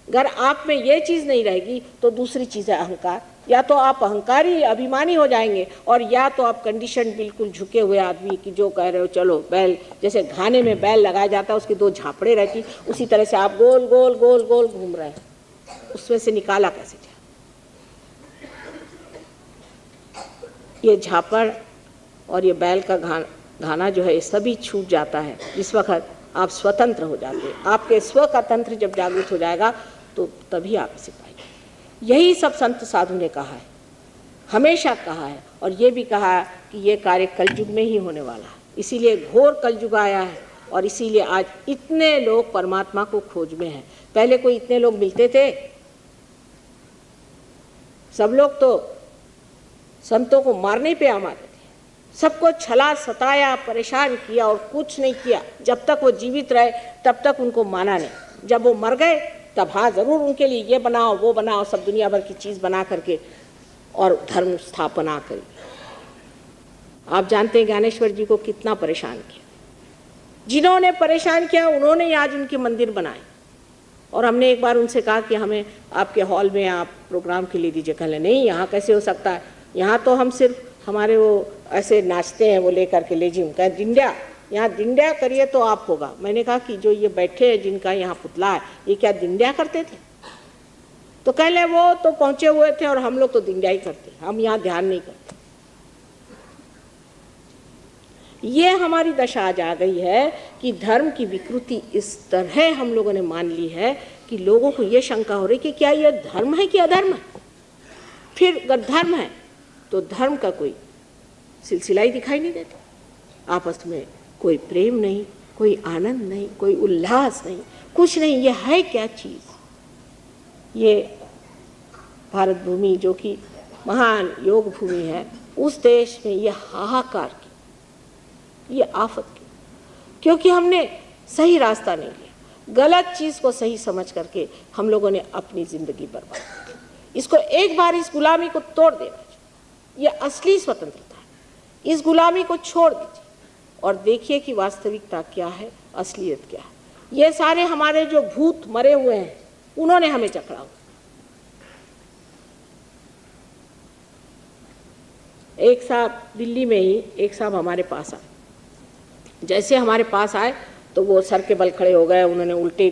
अगर आप में ये चीज़ नहीं रहेगी तो दूसरी चीज़ है अहंकार। या तो आप अहंकारी अभिमानी हो जाएंगे और या तो आप कंडीशन बिल्कुल झुके हुए आदमी की जो कह रहे हो चलो बैल, जैसे घाने में बैल लगाया जाता है उसकी 2 झापड़े रहती, उसी तरह से आप गोल गोल गोल गोल घूम रहे हैं, उसमें से निकाला कैसे जाए? ये झापड़ और ये बैल का घाना जो है ये सभी छूट जाता है जिस वक्त आप स्वतंत्र हो जाते हैं। आपके स्व का तंत्र जब जागृत हो जाएगा तो तभी आप इसे पाएंगे। यही सब संत साधु ने कहा है, हमेशा कहा है, और ये भी कहा है कि ये कार्य कलयुग में ही होने वाला है। इसीलिए घोर कलयुग आया है और इसीलिए आज इतने लोग परमात्मा को खोज में हैं। पहले कोई इतने लोग मिलते थे? सब लोग तो संतों को मारने पे आमाते थे, सबको छला सताया, परेशान किया और कुछ नहीं किया। जब तक वो जीवित रहे तब तक उनको माना नहीं। जब वो मर गए तब हाँ ज़रूर उनके लिए ये बनाओ वो बनाओ, सब दुनिया भर की चीज़ बना करके और धर्म स्थापना करी। आप जानते हैं ज्ञानेश्वर जी को कितना परेशान किया। जिन्होंने परेशान किया उन्होंने ही आज उनके मंदिर बनाए। और हमने एक बार उनसे कहा कि हमें आपके हॉल में आप प्रोग्राम के लिए दीजिए। कहले नहीं, यहाँ कैसे हो सकता है, यहाँ तो हम सिर्फ हमारे वो ऐसे नाचते हैं वो लेकर के ले जी। कह डिंडिया, यहाँ डिंडिया करिए तो आप होगा। मैंने कहा कि जो ये बैठे हैं जिनका यहाँ पुतला है ये क्या डिंडिया करते थे? तो कह ले वो तो पहुँचे हुए थे और हम लोग तो डिंडिया ही करते, हम यहाँ ध्यान नहीं करते। ये हमारी दशा आज आ गई है कि धर्म की विकृति इस तरह हम लोगों ने मान ली है कि लोगों को ये शंका हो रही कि क्या ये धर्म है कि अधर्म है। फिर अगर धर्म है तो धर्म का कोई सिलसिला ही दिखाई नहीं देता। आपस में कोई प्रेम नहीं, कोई आनंद नहीं, कोई उल्लास नहीं, कुछ नहीं। ये है क्या चीज़? ये भारत भूमि जो कि महान योग भूमि है, उस देश में ये हाहाकार की, ये आफत की, क्योंकि हमने सही रास्ता नहीं लिया। गलत चीज़ को सही समझ करके हम लोगों ने अपनी ज़िंदगी बर्बाद की। इसको एक बार इस गुलामी को तोड़ देना चाहिए। ये असली स्वतंत्रता है। इस गुलामी को छोड़ दीजिए और देखिए कि वास्तविकता क्या है, असलियत क्या है। ये सारे हमारे जो भूत मरे हुए हैं, उन्होंने हमें जकड़ा हुआ। एक साहब दिल्ली में ही एक साहब हमारे पास आए। जैसे हमारे पास आए तो वो सर के बल खड़े हो गए, उन्होंने उल्टे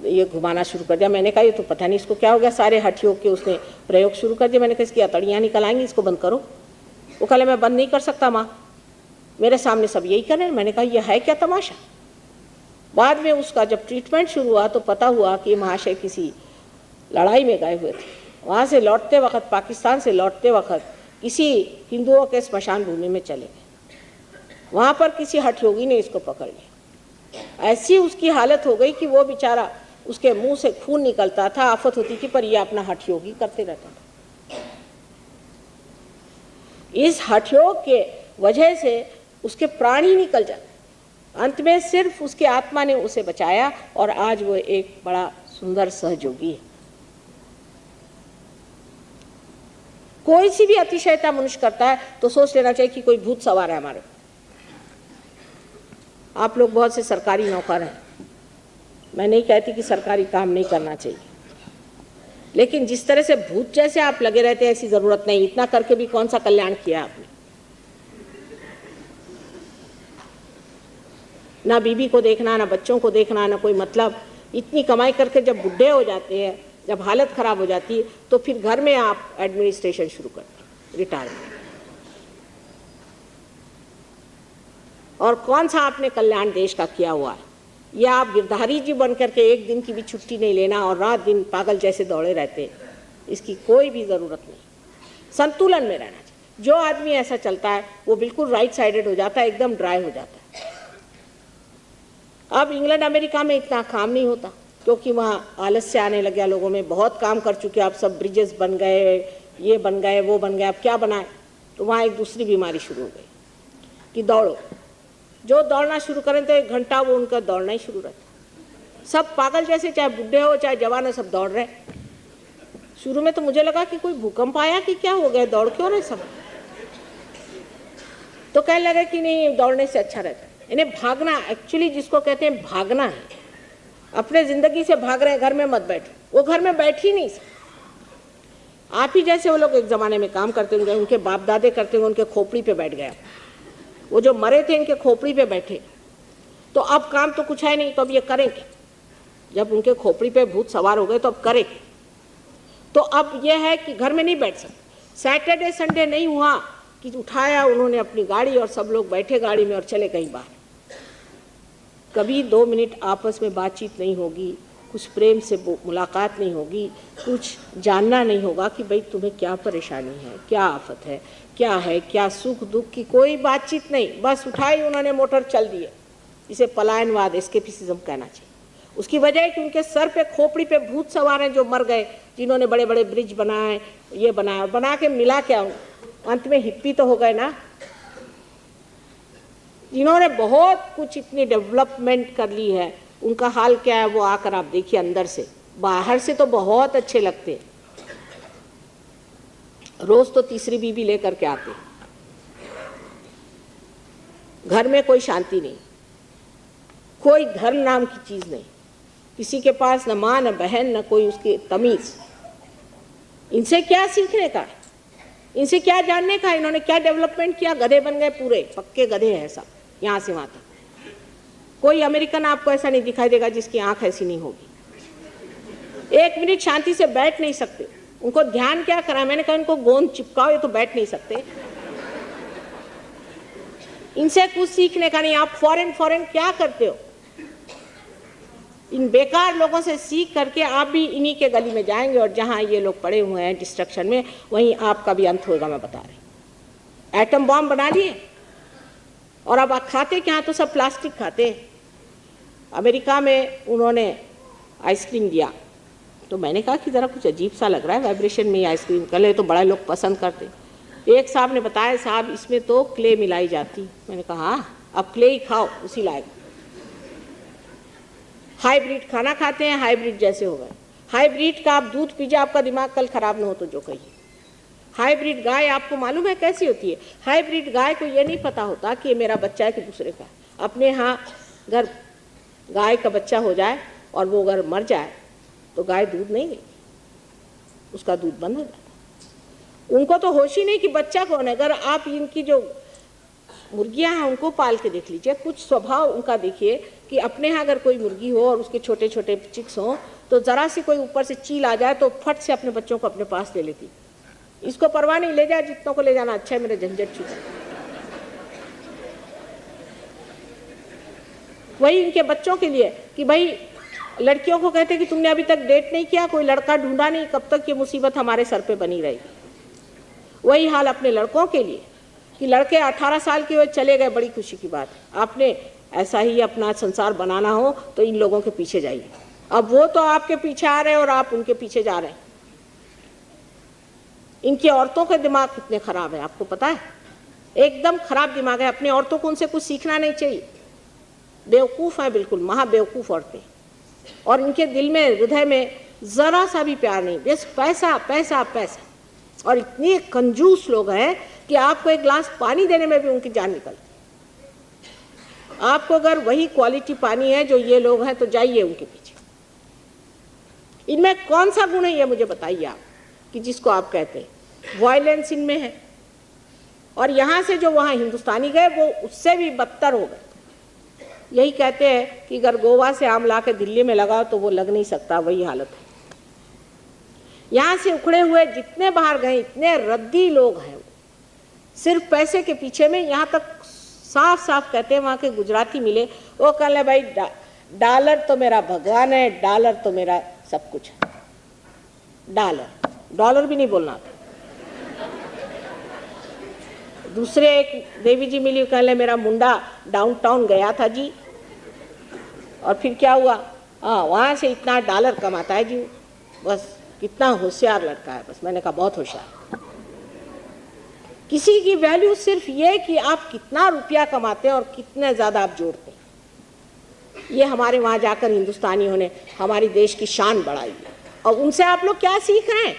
ये घुमाना शुरू कर दिया। मैंने कहा ये तो पता नहीं इसको क्या हो गया, सारे हठियों के उसने प्रयोग शुरू कर दिया। मैंने कहा इसकी अतड़ियाँ निकल आएंगी, इसको बंद करो। वो कहले मैं बंद नहीं कर सकता माँ, मेरे सामने सब यही कर रहे हैं। मैंने कहा यह है क्या तमाशा। बाद में उसका जब ट्रीटमेंट शुरू हुआ तो पता हुआ कि महाशय किसी लड़ाई में गए हुए थे। वहाँ से लौटते वक्त, पाकिस्तान से लौटते वक्त किसी हिंदुओं के स्मशान भूमि में चले गए। वहाँ पर किसी हठयोगी ने इसको पकड़ लिया। ऐसी उसकी हालत हो गई कि वो बेचारा, उसके मुंह से खून निकलता था, आफत होती थी, पर यह अपना हठयोगी करते रहता था। इस हठयोग के वजह से उसके प्राण ही निकल जाते। अंत में सिर्फ उसकी आत्मा ने उसे बचाया और आज वो एक बड़ा सुंदर सहयोगी है। कोई सी भी अतिशयता मनुष्य करता है तो सोच लेना चाहिए कि कोई भूत सवार है हमारे। आप लोग बहुत से सरकारी नौकर हैं, मैं नहीं कहती कि सरकारी काम नहीं करना चाहिए, लेकिन जिस तरह से भूत जैसे आप लगे रहते हैं ऐसी जरूरत नहीं। इतना करके भी कौन सा कल्याण किया आपने? ना बीबी को देखना, ना बच्चों को देखना, ना कोई मतलब। इतनी कमाई करके जब बुढ़े हो जाते हैं, जब हालत खराब हो जाती है, तो फिर घर में आप एडमिनिस्ट्रेशन शुरू करते हैं, रिटायरमेंट। और कौन सा आपने कल्याण देश का किया हुआ है? या आप गिरधारी जी बन करके एक दिन की भी छुट्टी नहीं लेना और रात दिन पागल जैसे दौड़े रहते, इसकी कोई भी ज़रूरत नहीं। संतुलन में रहना चाहिए। जो आदमी ऐसा चलता है वो बिल्कुल राइट साइडेड हो जाता है, एकदम ड्राई हो जाता है। अब इंग्लैंड अमेरिका में इतना काम नहीं होता क्योंकि वहाँ आलस्य आने लग गया लोगों में। बहुत काम कर चुके, अब सब ब्रिजेस बन गए, ये बन गए, वो बन गए, अब क्या बनाए? तो वहाँ एक दूसरी बीमारी शुरू हो गई कि दौड़ो। जो दौड़ना शुरू करें तो 1 घंटा वो उनका दौड़ना ही शुरू रहता। सब पागल जैसे, चाहे बुढ़े हो चाहे जवान हो, सब दौड़ रहे। शुरू में तो मुझे लगा कि कोई भूकंप आया कि क्या हो गया, दौड़ क्यों रहे सब? तो कहने लगे कि नहीं, दौड़ने से अच्छा रहता है। इन्हें भागना, एक्चुअली जिसको कहते हैं भागना है, अपने जिंदगी से भाग रहे हैं, घर में मत बैठो। वो घर में बैठ ही नहीं सकते। आप ही जैसे वो लोग एक ज़माने में काम करते होंगे, उनके बाप दादे करते होंगे, उनके खोपड़ी पे बैठ गया। वो जो मरे थे इनके खोपड़ी पे बैठे, तो अब काम तो कुछ है नहीं, तो अब ये करेंगे। जब उनके खोपड़ी पे भूत सवार हो गए तो अब करेंगे। तो अब ये है कि घर में नहीं बैठ सकते। सैटरडे संडे नहीं हुआ कि उठाया उन्होंने अपनी गाड़ी और सब लोग बैठे गाड़ी में और चले कहीं बाहर। कभी 2 मिनट आपस में बातचीत नहीं होगी, कुछ प्रेम से मुलाकात नहीं होगी, कुछ जानना नहीं होगा कि भाई तुम्हें क्या परेशानी है, क्या आफत है, क्या सुख दुख की कोई बातचीत नहीं। बस उठाई उन्होंने मोटर, चल दिए। इसे पलायनवाद, एस्केपिज्म कहना चाहिए। उसकी वजह है कि उनके सर पे, खोपड़ी पे भूत सवार हैं जो मर गए, जिन्होंने बड़े बड़े ब्रिज बनाए, ये बनाया, बना के मिला क्या? अंत में हिप्पी तो हो गए ना, जिन्होंने बहुत कुछ इतनी डेवलपमेंट कर ली है। उनका हाल क्या है वो आकर आप देखिए। अंदर से, बाहर से तो बहुत अच्छे लगते हैं, रोज तो तीसरी बीवी लेकर के आते। घर में कोई शांति नहीं, कोई धर्म नाम की चीज नहीं, किसी के पास न माँ न बहन न कोई उसकी तमीज। इनसे क्या सीखने का, इनसे क्या जानने का? इन्होंने क्या डेवलपमेंट किया? गधे बन गए, पूरे पक्के गधे हैं सब, यहाँ से वहाँ तक। कोई अमेरिकन आपको ऐसा नहीं दिखाई देगा जिसकी आंख ऐसी नहीं होगी। 1 मिनट शांति से बैठ नहीं सकते। उनको ध्यान क्या करा? मैंने कहा इनको गोंद चिपकाओ, ये तो बैठ नहीं सकते। इनसे कुछ सीखने का नहीं। आप फॉरेन क्या करते हो? इन बेकार लोगों से सीख करके आप भी इन्हीं के गली में जाएंगे और जहां ये लोग पड़े हुए हैं डिस्ट्रक्शन में, वहीं आपका भी अंत होगा। मैं बता रही, एटम बॉम्ब बना लिए और अब आप खाते क्या? तो सब प्लास्टिक खाते हैं। अमेरिका में उन्होंने आइसक्रीम दिया, तो मैंने कहा कि ज़रा कुछ अजीब सा लग रहा है, वाइब्रेशन में आइसक्रीम कल तो बड़ा लोग पसंद करते। एक साहब ने बताया, साहब इसमें तो क्ले मिलाई जाती। मैंने कहा हाँ, अब क्ले ही खाओ, उसी लायक। हाइब्रिड खाना खाते हैं, हाइब्रिड जैसे हो गए। हाइब्रिड का आप दूध पीजिए, आपका दिमाग कल खराब ना हो तो जो कहिए। हाइब्रिड गाय आपको मालूम है कैसी होती है? हाइब्रिड गाय को ये नहीं पता होता कि ये मेरा बच्चा है कि दूसरे का। अपने यहाँ अगर गाय का बच्चा हो जाए और वो अगर मर जाए तो गाय दूध नहीं देगी, उसका दूध बंद हो जाता। उनको तो होश ही नहीं कि बच्चा कौन है। अगर आप इनकी जो मुर्गियां हैं उनको पाल के देख लीजिए, कुछ स्वभाव उनका देखिए कि अपने यहाँ अगर कोई मुर्गी हो और उसके छोटे छोटे चिक्स हों तो ज़रा सी कोई ऊपर से चील आ जाए तो फट से अपने बच्चों को अपने पास ले लेती। इसको परवाह नहीं, ले जाए जितनों को ले जाना, अच्छा है मेरे झंझट छूटा। वही इनके बच्चों के लिए कि भाई लड़कियों को कहते कि तुमने अभी तक डेट नहीं किया, कोई लड़का ढूंढा नहीं, कब तक ये मुसीबत हमारे सर पे बनी रहेगी। वही हाल अपने लड़कों के लिए कि लड़के 18 साल के हुए चले गए, बड़ी खुशी की बात है। आपने ऐसा ही अपना संसार बनाना हो तो इन लोगों के पीछे जाइए। अब वो तो आपके पीछे आ रहे हैं और आप उनके पीछे जा रहे हैं। इनकी औरतों के दिमाग कितने खराब है आपको पता है? एकदम खराब दिमाग है। अपनी औरतों को उनसे कुछ सीखना नहीं चाहिए। बेवकूफ़ है, बिल्कुल महा बेवकूफ़ औरतें। और इनके दिल में, हृदय में ज़रा सा भी प्यार नहीं, बस पैसा पैसा पैसा। और इतने कंजूस लोग हैं कि आपको एक गिलास पानी देने में भी उनकी जान निकलती। आपको अगर वही क्वालिटी पानी है जो ये लोग हैं तो जाइए उनके पीछे। इनमें कौन सा गुण है ये मुझे बताइए आप, कि जिसको आप कहते हैं वायलेंस इनमें है। और यहाँ से जो वहाँ हिंदुस्तानी गए वो उससे भी बदतर हो गए। यही कहते हैं कि अगर गोवा से आम ला के दिल्ली में लगाओ तो वो लग नहीं सकता, वही हालत है। यहाँ से उखड़े हुए जितने बाहर गए इतने रद्दी लोग हैं, सिर्फ पैसे के पीछे में। यहाँ तक साफ साफ कहते हैं, वहाँ के गुजराती मिले, वो कह ले भाई डॉलर तो मेरा भगवान है, डॉलर तो मेरा सब कुछ है। डॉलर भी नहीं बोलना था। दूसरे एक देवी जी मिली, कह ले मेरा मुंडा डाउनटाउन गया था जी, और फिर क्या हुआ, हाँ वहाँ से इतना डॉलर कमाता है जी, बस कितना होशियार लड़का है। बस मैंने कहा बहुत होशियार। किसी की वैल्यू सिर्फ ये कि आप कितना रुपया कमाते हैं और कितने ज़्यादा आप जोड़ते हैं। ये हमारे वहाँ जाकर हिंदुस्तानियों ने हमारी देश की शान बढ़ाई है। और उनसे आप लोग क्या सीख रहे हैं?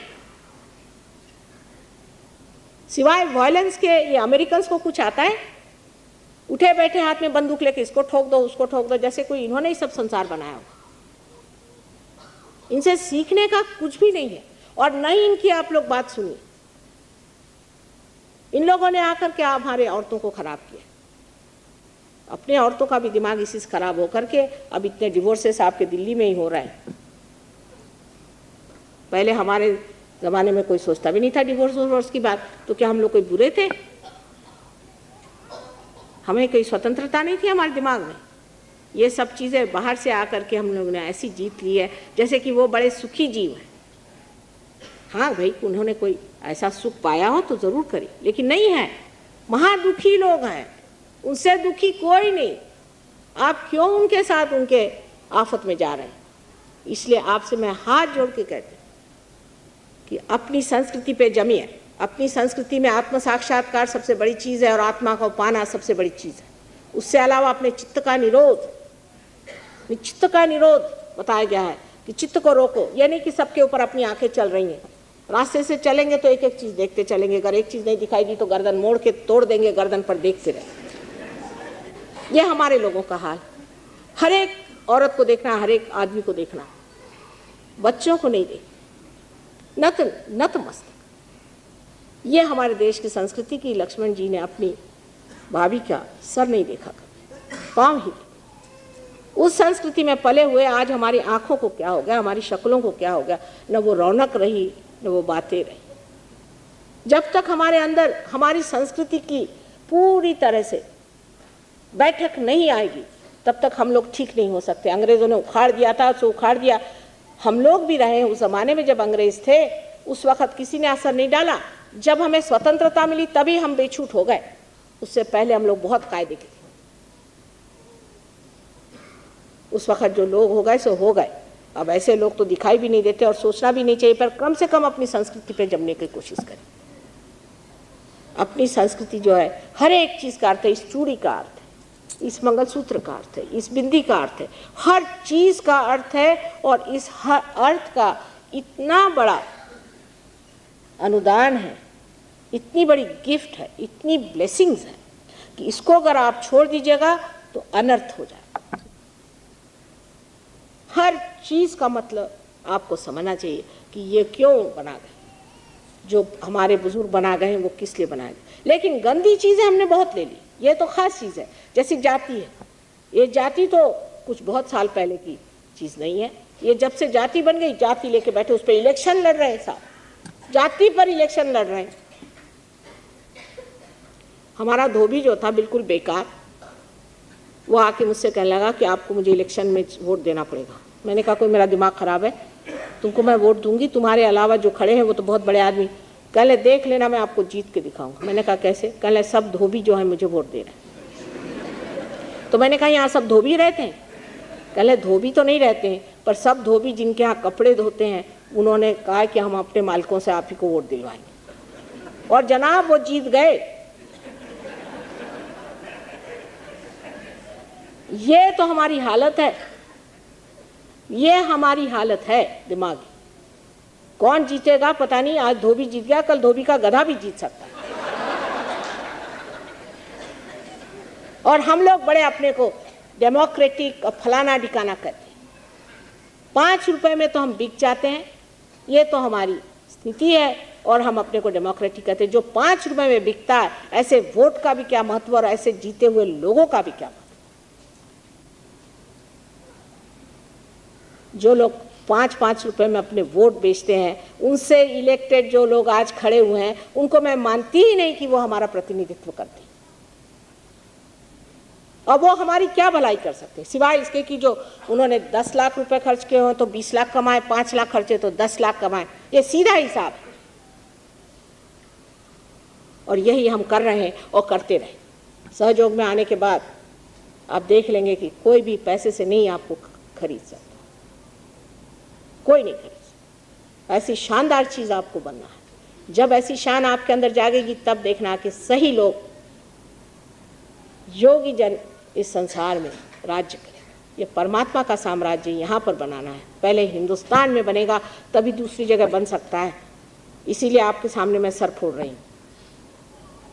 सिवाय वायलेंस के ये अमेरिकन को कुछ आता है? उठे बैठे हाथ में बंदूक लेके इसको ठोक दो उसको ठोक दो, जैसे कोई इन्होंने ही सब संसार बनाया हो। इनसे सीखने का कुछ भी नहीं है। और न ही इनकी आप लोग बात सुनिए। इन लोगों ने आकर के हमारे औरतों को खराब किया। अपने औरतों का भी दिमाग इसी से खराब होकर के अब इतने डिवोर्सेस आपके दिल्ली में ही हो रहे हैं। पहले हमारे ज़माने में कोई सोचता भी नहीं था डिवोर्स की बात, तो क्या हम लोग कोई बुरे थे? हमें कोई स्वतंत्रता नहीं थी हमारे दिमाग में। ये सब चीज़ें बाहर से आकर के हम लोगों ने ऐसी जीत ली है जैसे कि वो बड़े सुखी जीव हैं। हाँ भाई, उन्होंने कोई ऐसा सुख पाया हो तो ज़रूर करी, लेकिन नहीं है। महादुखी लोग हैं, उनसे दुखी कोई नहीं। आप क्यों उनके साथ उनके आफत में जा रहे हैं? इसलिए आपसे मैं हाथ जोड़ के कहती हूँ कि अपनी संस्कृति पे जमिए। अपनी संस्कृति में आत्म साक्षात्कार सबसे बड़ी चीज़ है और आत्मा को पाना सबसे बड़ी चीज़ है। उससे अलावा अपने चित्त का निरोध बताया गया है कि चित्त को रोको। ये नहीं कि सबके ऊपर अपनी आंखें चल रही हैं। रास्ते से चलेंगे तो एक एक चीज़ देखते चलेंगे, अगर एक चीज़ नहीं दिखाई दी तो गर्दन मोड़ के तोड़ देंगे, गर्दन पर देखते रहे। ये हमारे लोगों का हाल। हर एक औरत को देखना, हर एक आदमी को देखना, बच्चों को नहीं देखना, नतमस्तक। ये हमारे देश की संस्कृति की लक्ष्मण जी ने अपनी भाभी का सर नहीं देखा, पाँव ही। उस संस्कृति में पले हुए आज हमारी आंखों को क्या हो गया, हमारी शक्लों को क्या हो गया, न वो रौनक रही न वो बातें रही। जब तक हमारे अंदर हमारी संस्कृति की पूरी तरह से बैठक नहीं आएगी तब तक हम लोग ठीक नहीं हो सकते। अंग्रेज़ों ने उखाड़ दिया था, सो उखाड़ दिया। हम लोग भी रहे उस ज़माने में जब अंग्रेज़ थे, उस वक़्त किसी ने असर नहीं डाला। जब हमें स्वतंत्रता मिली तभी हम बेछूट हो गए। उससे पहले हम लोग बहुत कायदे के थे। उस वक़्त जो लोग हो गए सो हो गए। अब ऐसे लोग तो दिखाई भी नहीं देते और सोचना भी नहीं चाहिए, पर कम से कम अपनी संस्कृति पे जमने की कोशिश करें। अपनी संस्कृति जो है, हर एक चीज़ का अर्थ है, इस चूड़ी का अर्थ है, इस मंगलसूत्र का अर्थ है, इस बिंदी का अर्थ है, हर चीज़ का अर्थ है। और इस हर अर्थ का इतना बड़ा अनुदान है, इतनी बड़ी गिफ्ट है, इतनी ब्लेसिंग्स है कि इसको अगर आप छोड़ दीजिएगा तो अनर्थ हो जाए। हर चीज़ का मतलब आपको समझना चाहिए कि ये क्यों बना गए, जो हमारे बुजुर्ग बना गए हैं वो किस लिए बनाए गए। लेकिन गंदी चीज़ें हमने बहुत ले ली, ये तो खास चीज़ है। जैसे जाति है, ये जाति तो कुछ बहुत साल पहले की चीज़ नहीं है। ये जब से जाति बन गई, जाति लेके बैठे, उस पर इलेक्शन लड़ रहे हैं साहब, जाति पर इलेक्शन लड़ रहे हैं। हमारा धोबी जो था बिल्कुल बेकार, वो आके मुझसे कहने लगा कि आपको मुझे इलेक्शन में वोट देना पड़ेगा। मैंने कहा कोई मेरा दिमाग ख़राब है, तुमको मैं वोट दूंगी, तुम्हारे अलावा जो खड़े हैं वो तो बहुत बड़े आदमी। कहले देख लेना मैं आपको जीत के दिखाऊंगा। मैंने कहा कैसे? कहले सब धोबी जो है मुझे वोट दे रहे हैं। तो मैंने कहा यहाँ सब धोबी रहते हैं? कहले धोबी तो नहीं रहते हैं, पर सब धोबी जिनके यहाँ कपड़े धोते हैं उन्होंने कहा कि हम अपने मालिकों से आप ही को वोट दिलवाएंगे। और जनाब वो जीत गए। ये तो हमारी हालत है, ये हमारी हालत है दिमागी। कौन जीतेगा पता नहीं, आज धोबी जीत गया, कल धोबी का गधा भी जीत सकता है। और हम लोग बड़े अपने को डेमोक्रेटिक फलाना डिकाना करते हैं। 5 रुपए में तो हम बिक जाते हैं, ये तो हमारी स्थिति है। और हम अपने को डेमोक्रेटिक कहते हैं। जो 5 रुपए में बिकता है, ऐसे वोट का भी क्या महत्व और ऐसे जीते हुए लोगों का भी क्या महत्व। जो लोग 5-5 रुपए में अपने वोट बेचते हैं, उनसे इलेक्टेड जो लोग आज खड़े हुए हैं, उनको मैं मानती ही नहीं कि वो हमारा प्रतिनिधित्व करते हैं। अब वो हमारी क्या भलाई कर सकते हैं, सिवाय इसके कि जो उन्होंने 10 लाख रुपए खर्च किए हो तो 20 लाख कमाए, 5 लाख खर्चे तो 10 लाख कमाए। ये सीधा हिसाब है। और यही हम कर रहे हैं और करते रहे। सहयोग में आने के बाद आप देख लेंगे कि कोई भी पैसे से नहीं आपको खरीद सकता, कोई नहीं खरीद सकता। ऐसी शानदार चीज़ आपको बनना है। जब ऐसी शान आपके अंदर जागेगी तब देखना कि सही लोग, योगी जन इस संसार में राज्य करेंगे। ये परमात्मा का साम्राज्य यहाँ पर बनाना है। पहले हिंदुस्तान में बनेगा तभी दूसरी जगह बन सकता है। इसीलिए आपके सामने मैं सर फोड़ रही हूँ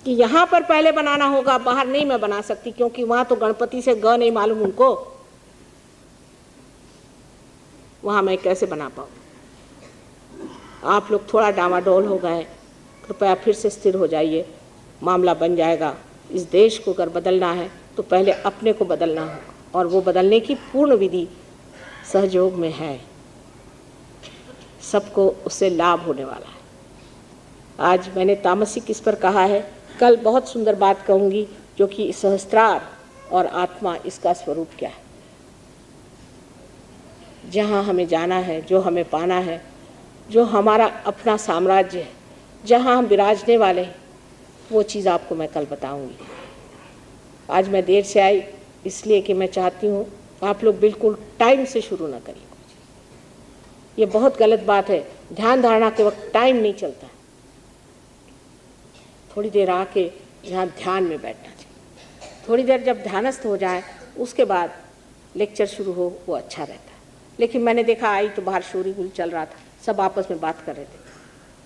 कि यहाँ पर पहले बनाना होगा, बाहर नहीं मैं बना सकती, क्योंकि वहाँ तो गणपति से ग नहीं मालूम उनको, वहाँ मैं कैसे बना पाऊँ। आप लोग थोड़ा डामाडोल हो गए, कृपया फिर से स्थिर हो जाइए, मामला बन जाएगा। इस देश को अगर बदलना है तो पहले अपने को बदलना होगा, और वो बदलने की पूर्ण विधि सहयोग में है। सबको उससे लाभ होने वाला है। आज मैंने तामसिक इस पर कहा है, कल बहुत सुंदर बात कहूँगी जो कि सहस्त्रार और आत्मा इसका स्वरूप क्या है। जहाँ हमें जाना है, जो हमें पाना है, जो हमारा अपना साम्राज्य है, जहाँ हम विराजने वाले हैं, वो चीज़ आपको मैं कल बताऊंगी। आज मैं देर से आई इसलिए कि मैं चाहती हूँ आप लोग बिल्कुल टाइम से शुरू ना करिए। ये बहुत गलत बात है। ध्यान धारणा के वक्त टाइम नहीं चलता है। थोड़ी देर आके यहाँ ध्यान में बैठना चाहिए। थोड़ी देर जब ध्यानस्थ हो जाए उसके बाद लेक्चर शुरू हो, वो अच्छा रहता है। लेकिन मैंने देखा आई तो बाहर शोरगुल चल रहा था, सब आपस में बात कर रहे थे।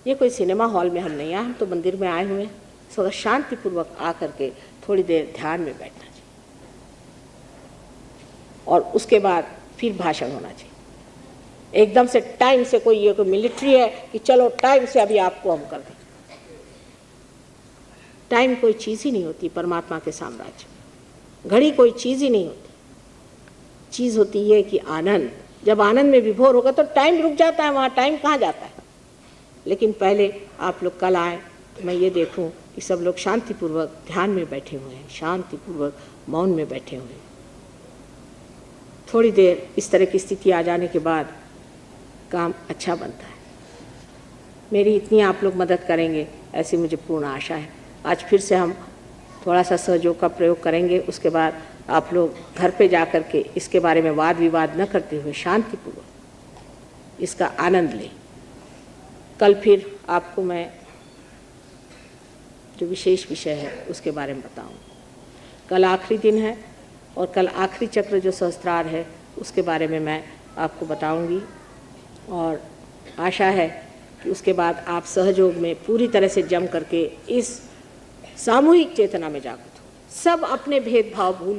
ये कोई सिनेमा हॉल में हम नहीं आए, हम तो मंदिर में आए हुए हैं। थोड़ा शांतिपूर्वक आकर के थोड़ी देर ध्यान में बैठना चाहिए और उसके बाद फिर भाषण होना चाहिए। एकदम से टाइम से कोई ये कोई मिलिट्री है कि चलो टाइम से अभी आपको हम कर दें। टाइम कोई चीज़ ही नहीं होती परमात्मा के साम्राज्य में। घड़ी कोई चीज़ ही नहीं होती। चीज़ होती है कि आनंद। जब आनंद में विभोर होगा तो टाइम रुक जाता है, वहाँ टाइम कहाँ जाता है। लेकिन पहले आप लोग कल आए तो मैं ये देखूं कि सब लोग शांतिपूर्वक ध्यान में बैठे हुए हैं, शांतिपूर्वक मौन में बैठे हुए हैं। थोड़ी देर इस तरह की स्थिति आ जाने के बाद काम अच्छा बनता है। मेरी इतनी आप लोग मदद करेंगे ऐसी मुझे पूर्ण आशा है। आज फिर से हम थोड़ा सा सहयोग का प्रयोग करेंगे। उसके बाद आप लोग घर पे जा कर के इसके बारे में वाद विवाद न करते हुए शांतिपूर्वक इसका आनंद लें। कल फिर आपको मैं जो विशेष विषय है उसके बारे में बताऊँ। कल आखिरी दिन है और कल आखिरी चक्र जो सहस्त्रार है उसके बारे में मैं आपको बताऊंगी और आशा है कि उसके बाद आप सहयोग में पूरी तरह से जम करके इस सामूहिक चेतना में जागृत हो। सब अपने भेदभाव भूल कर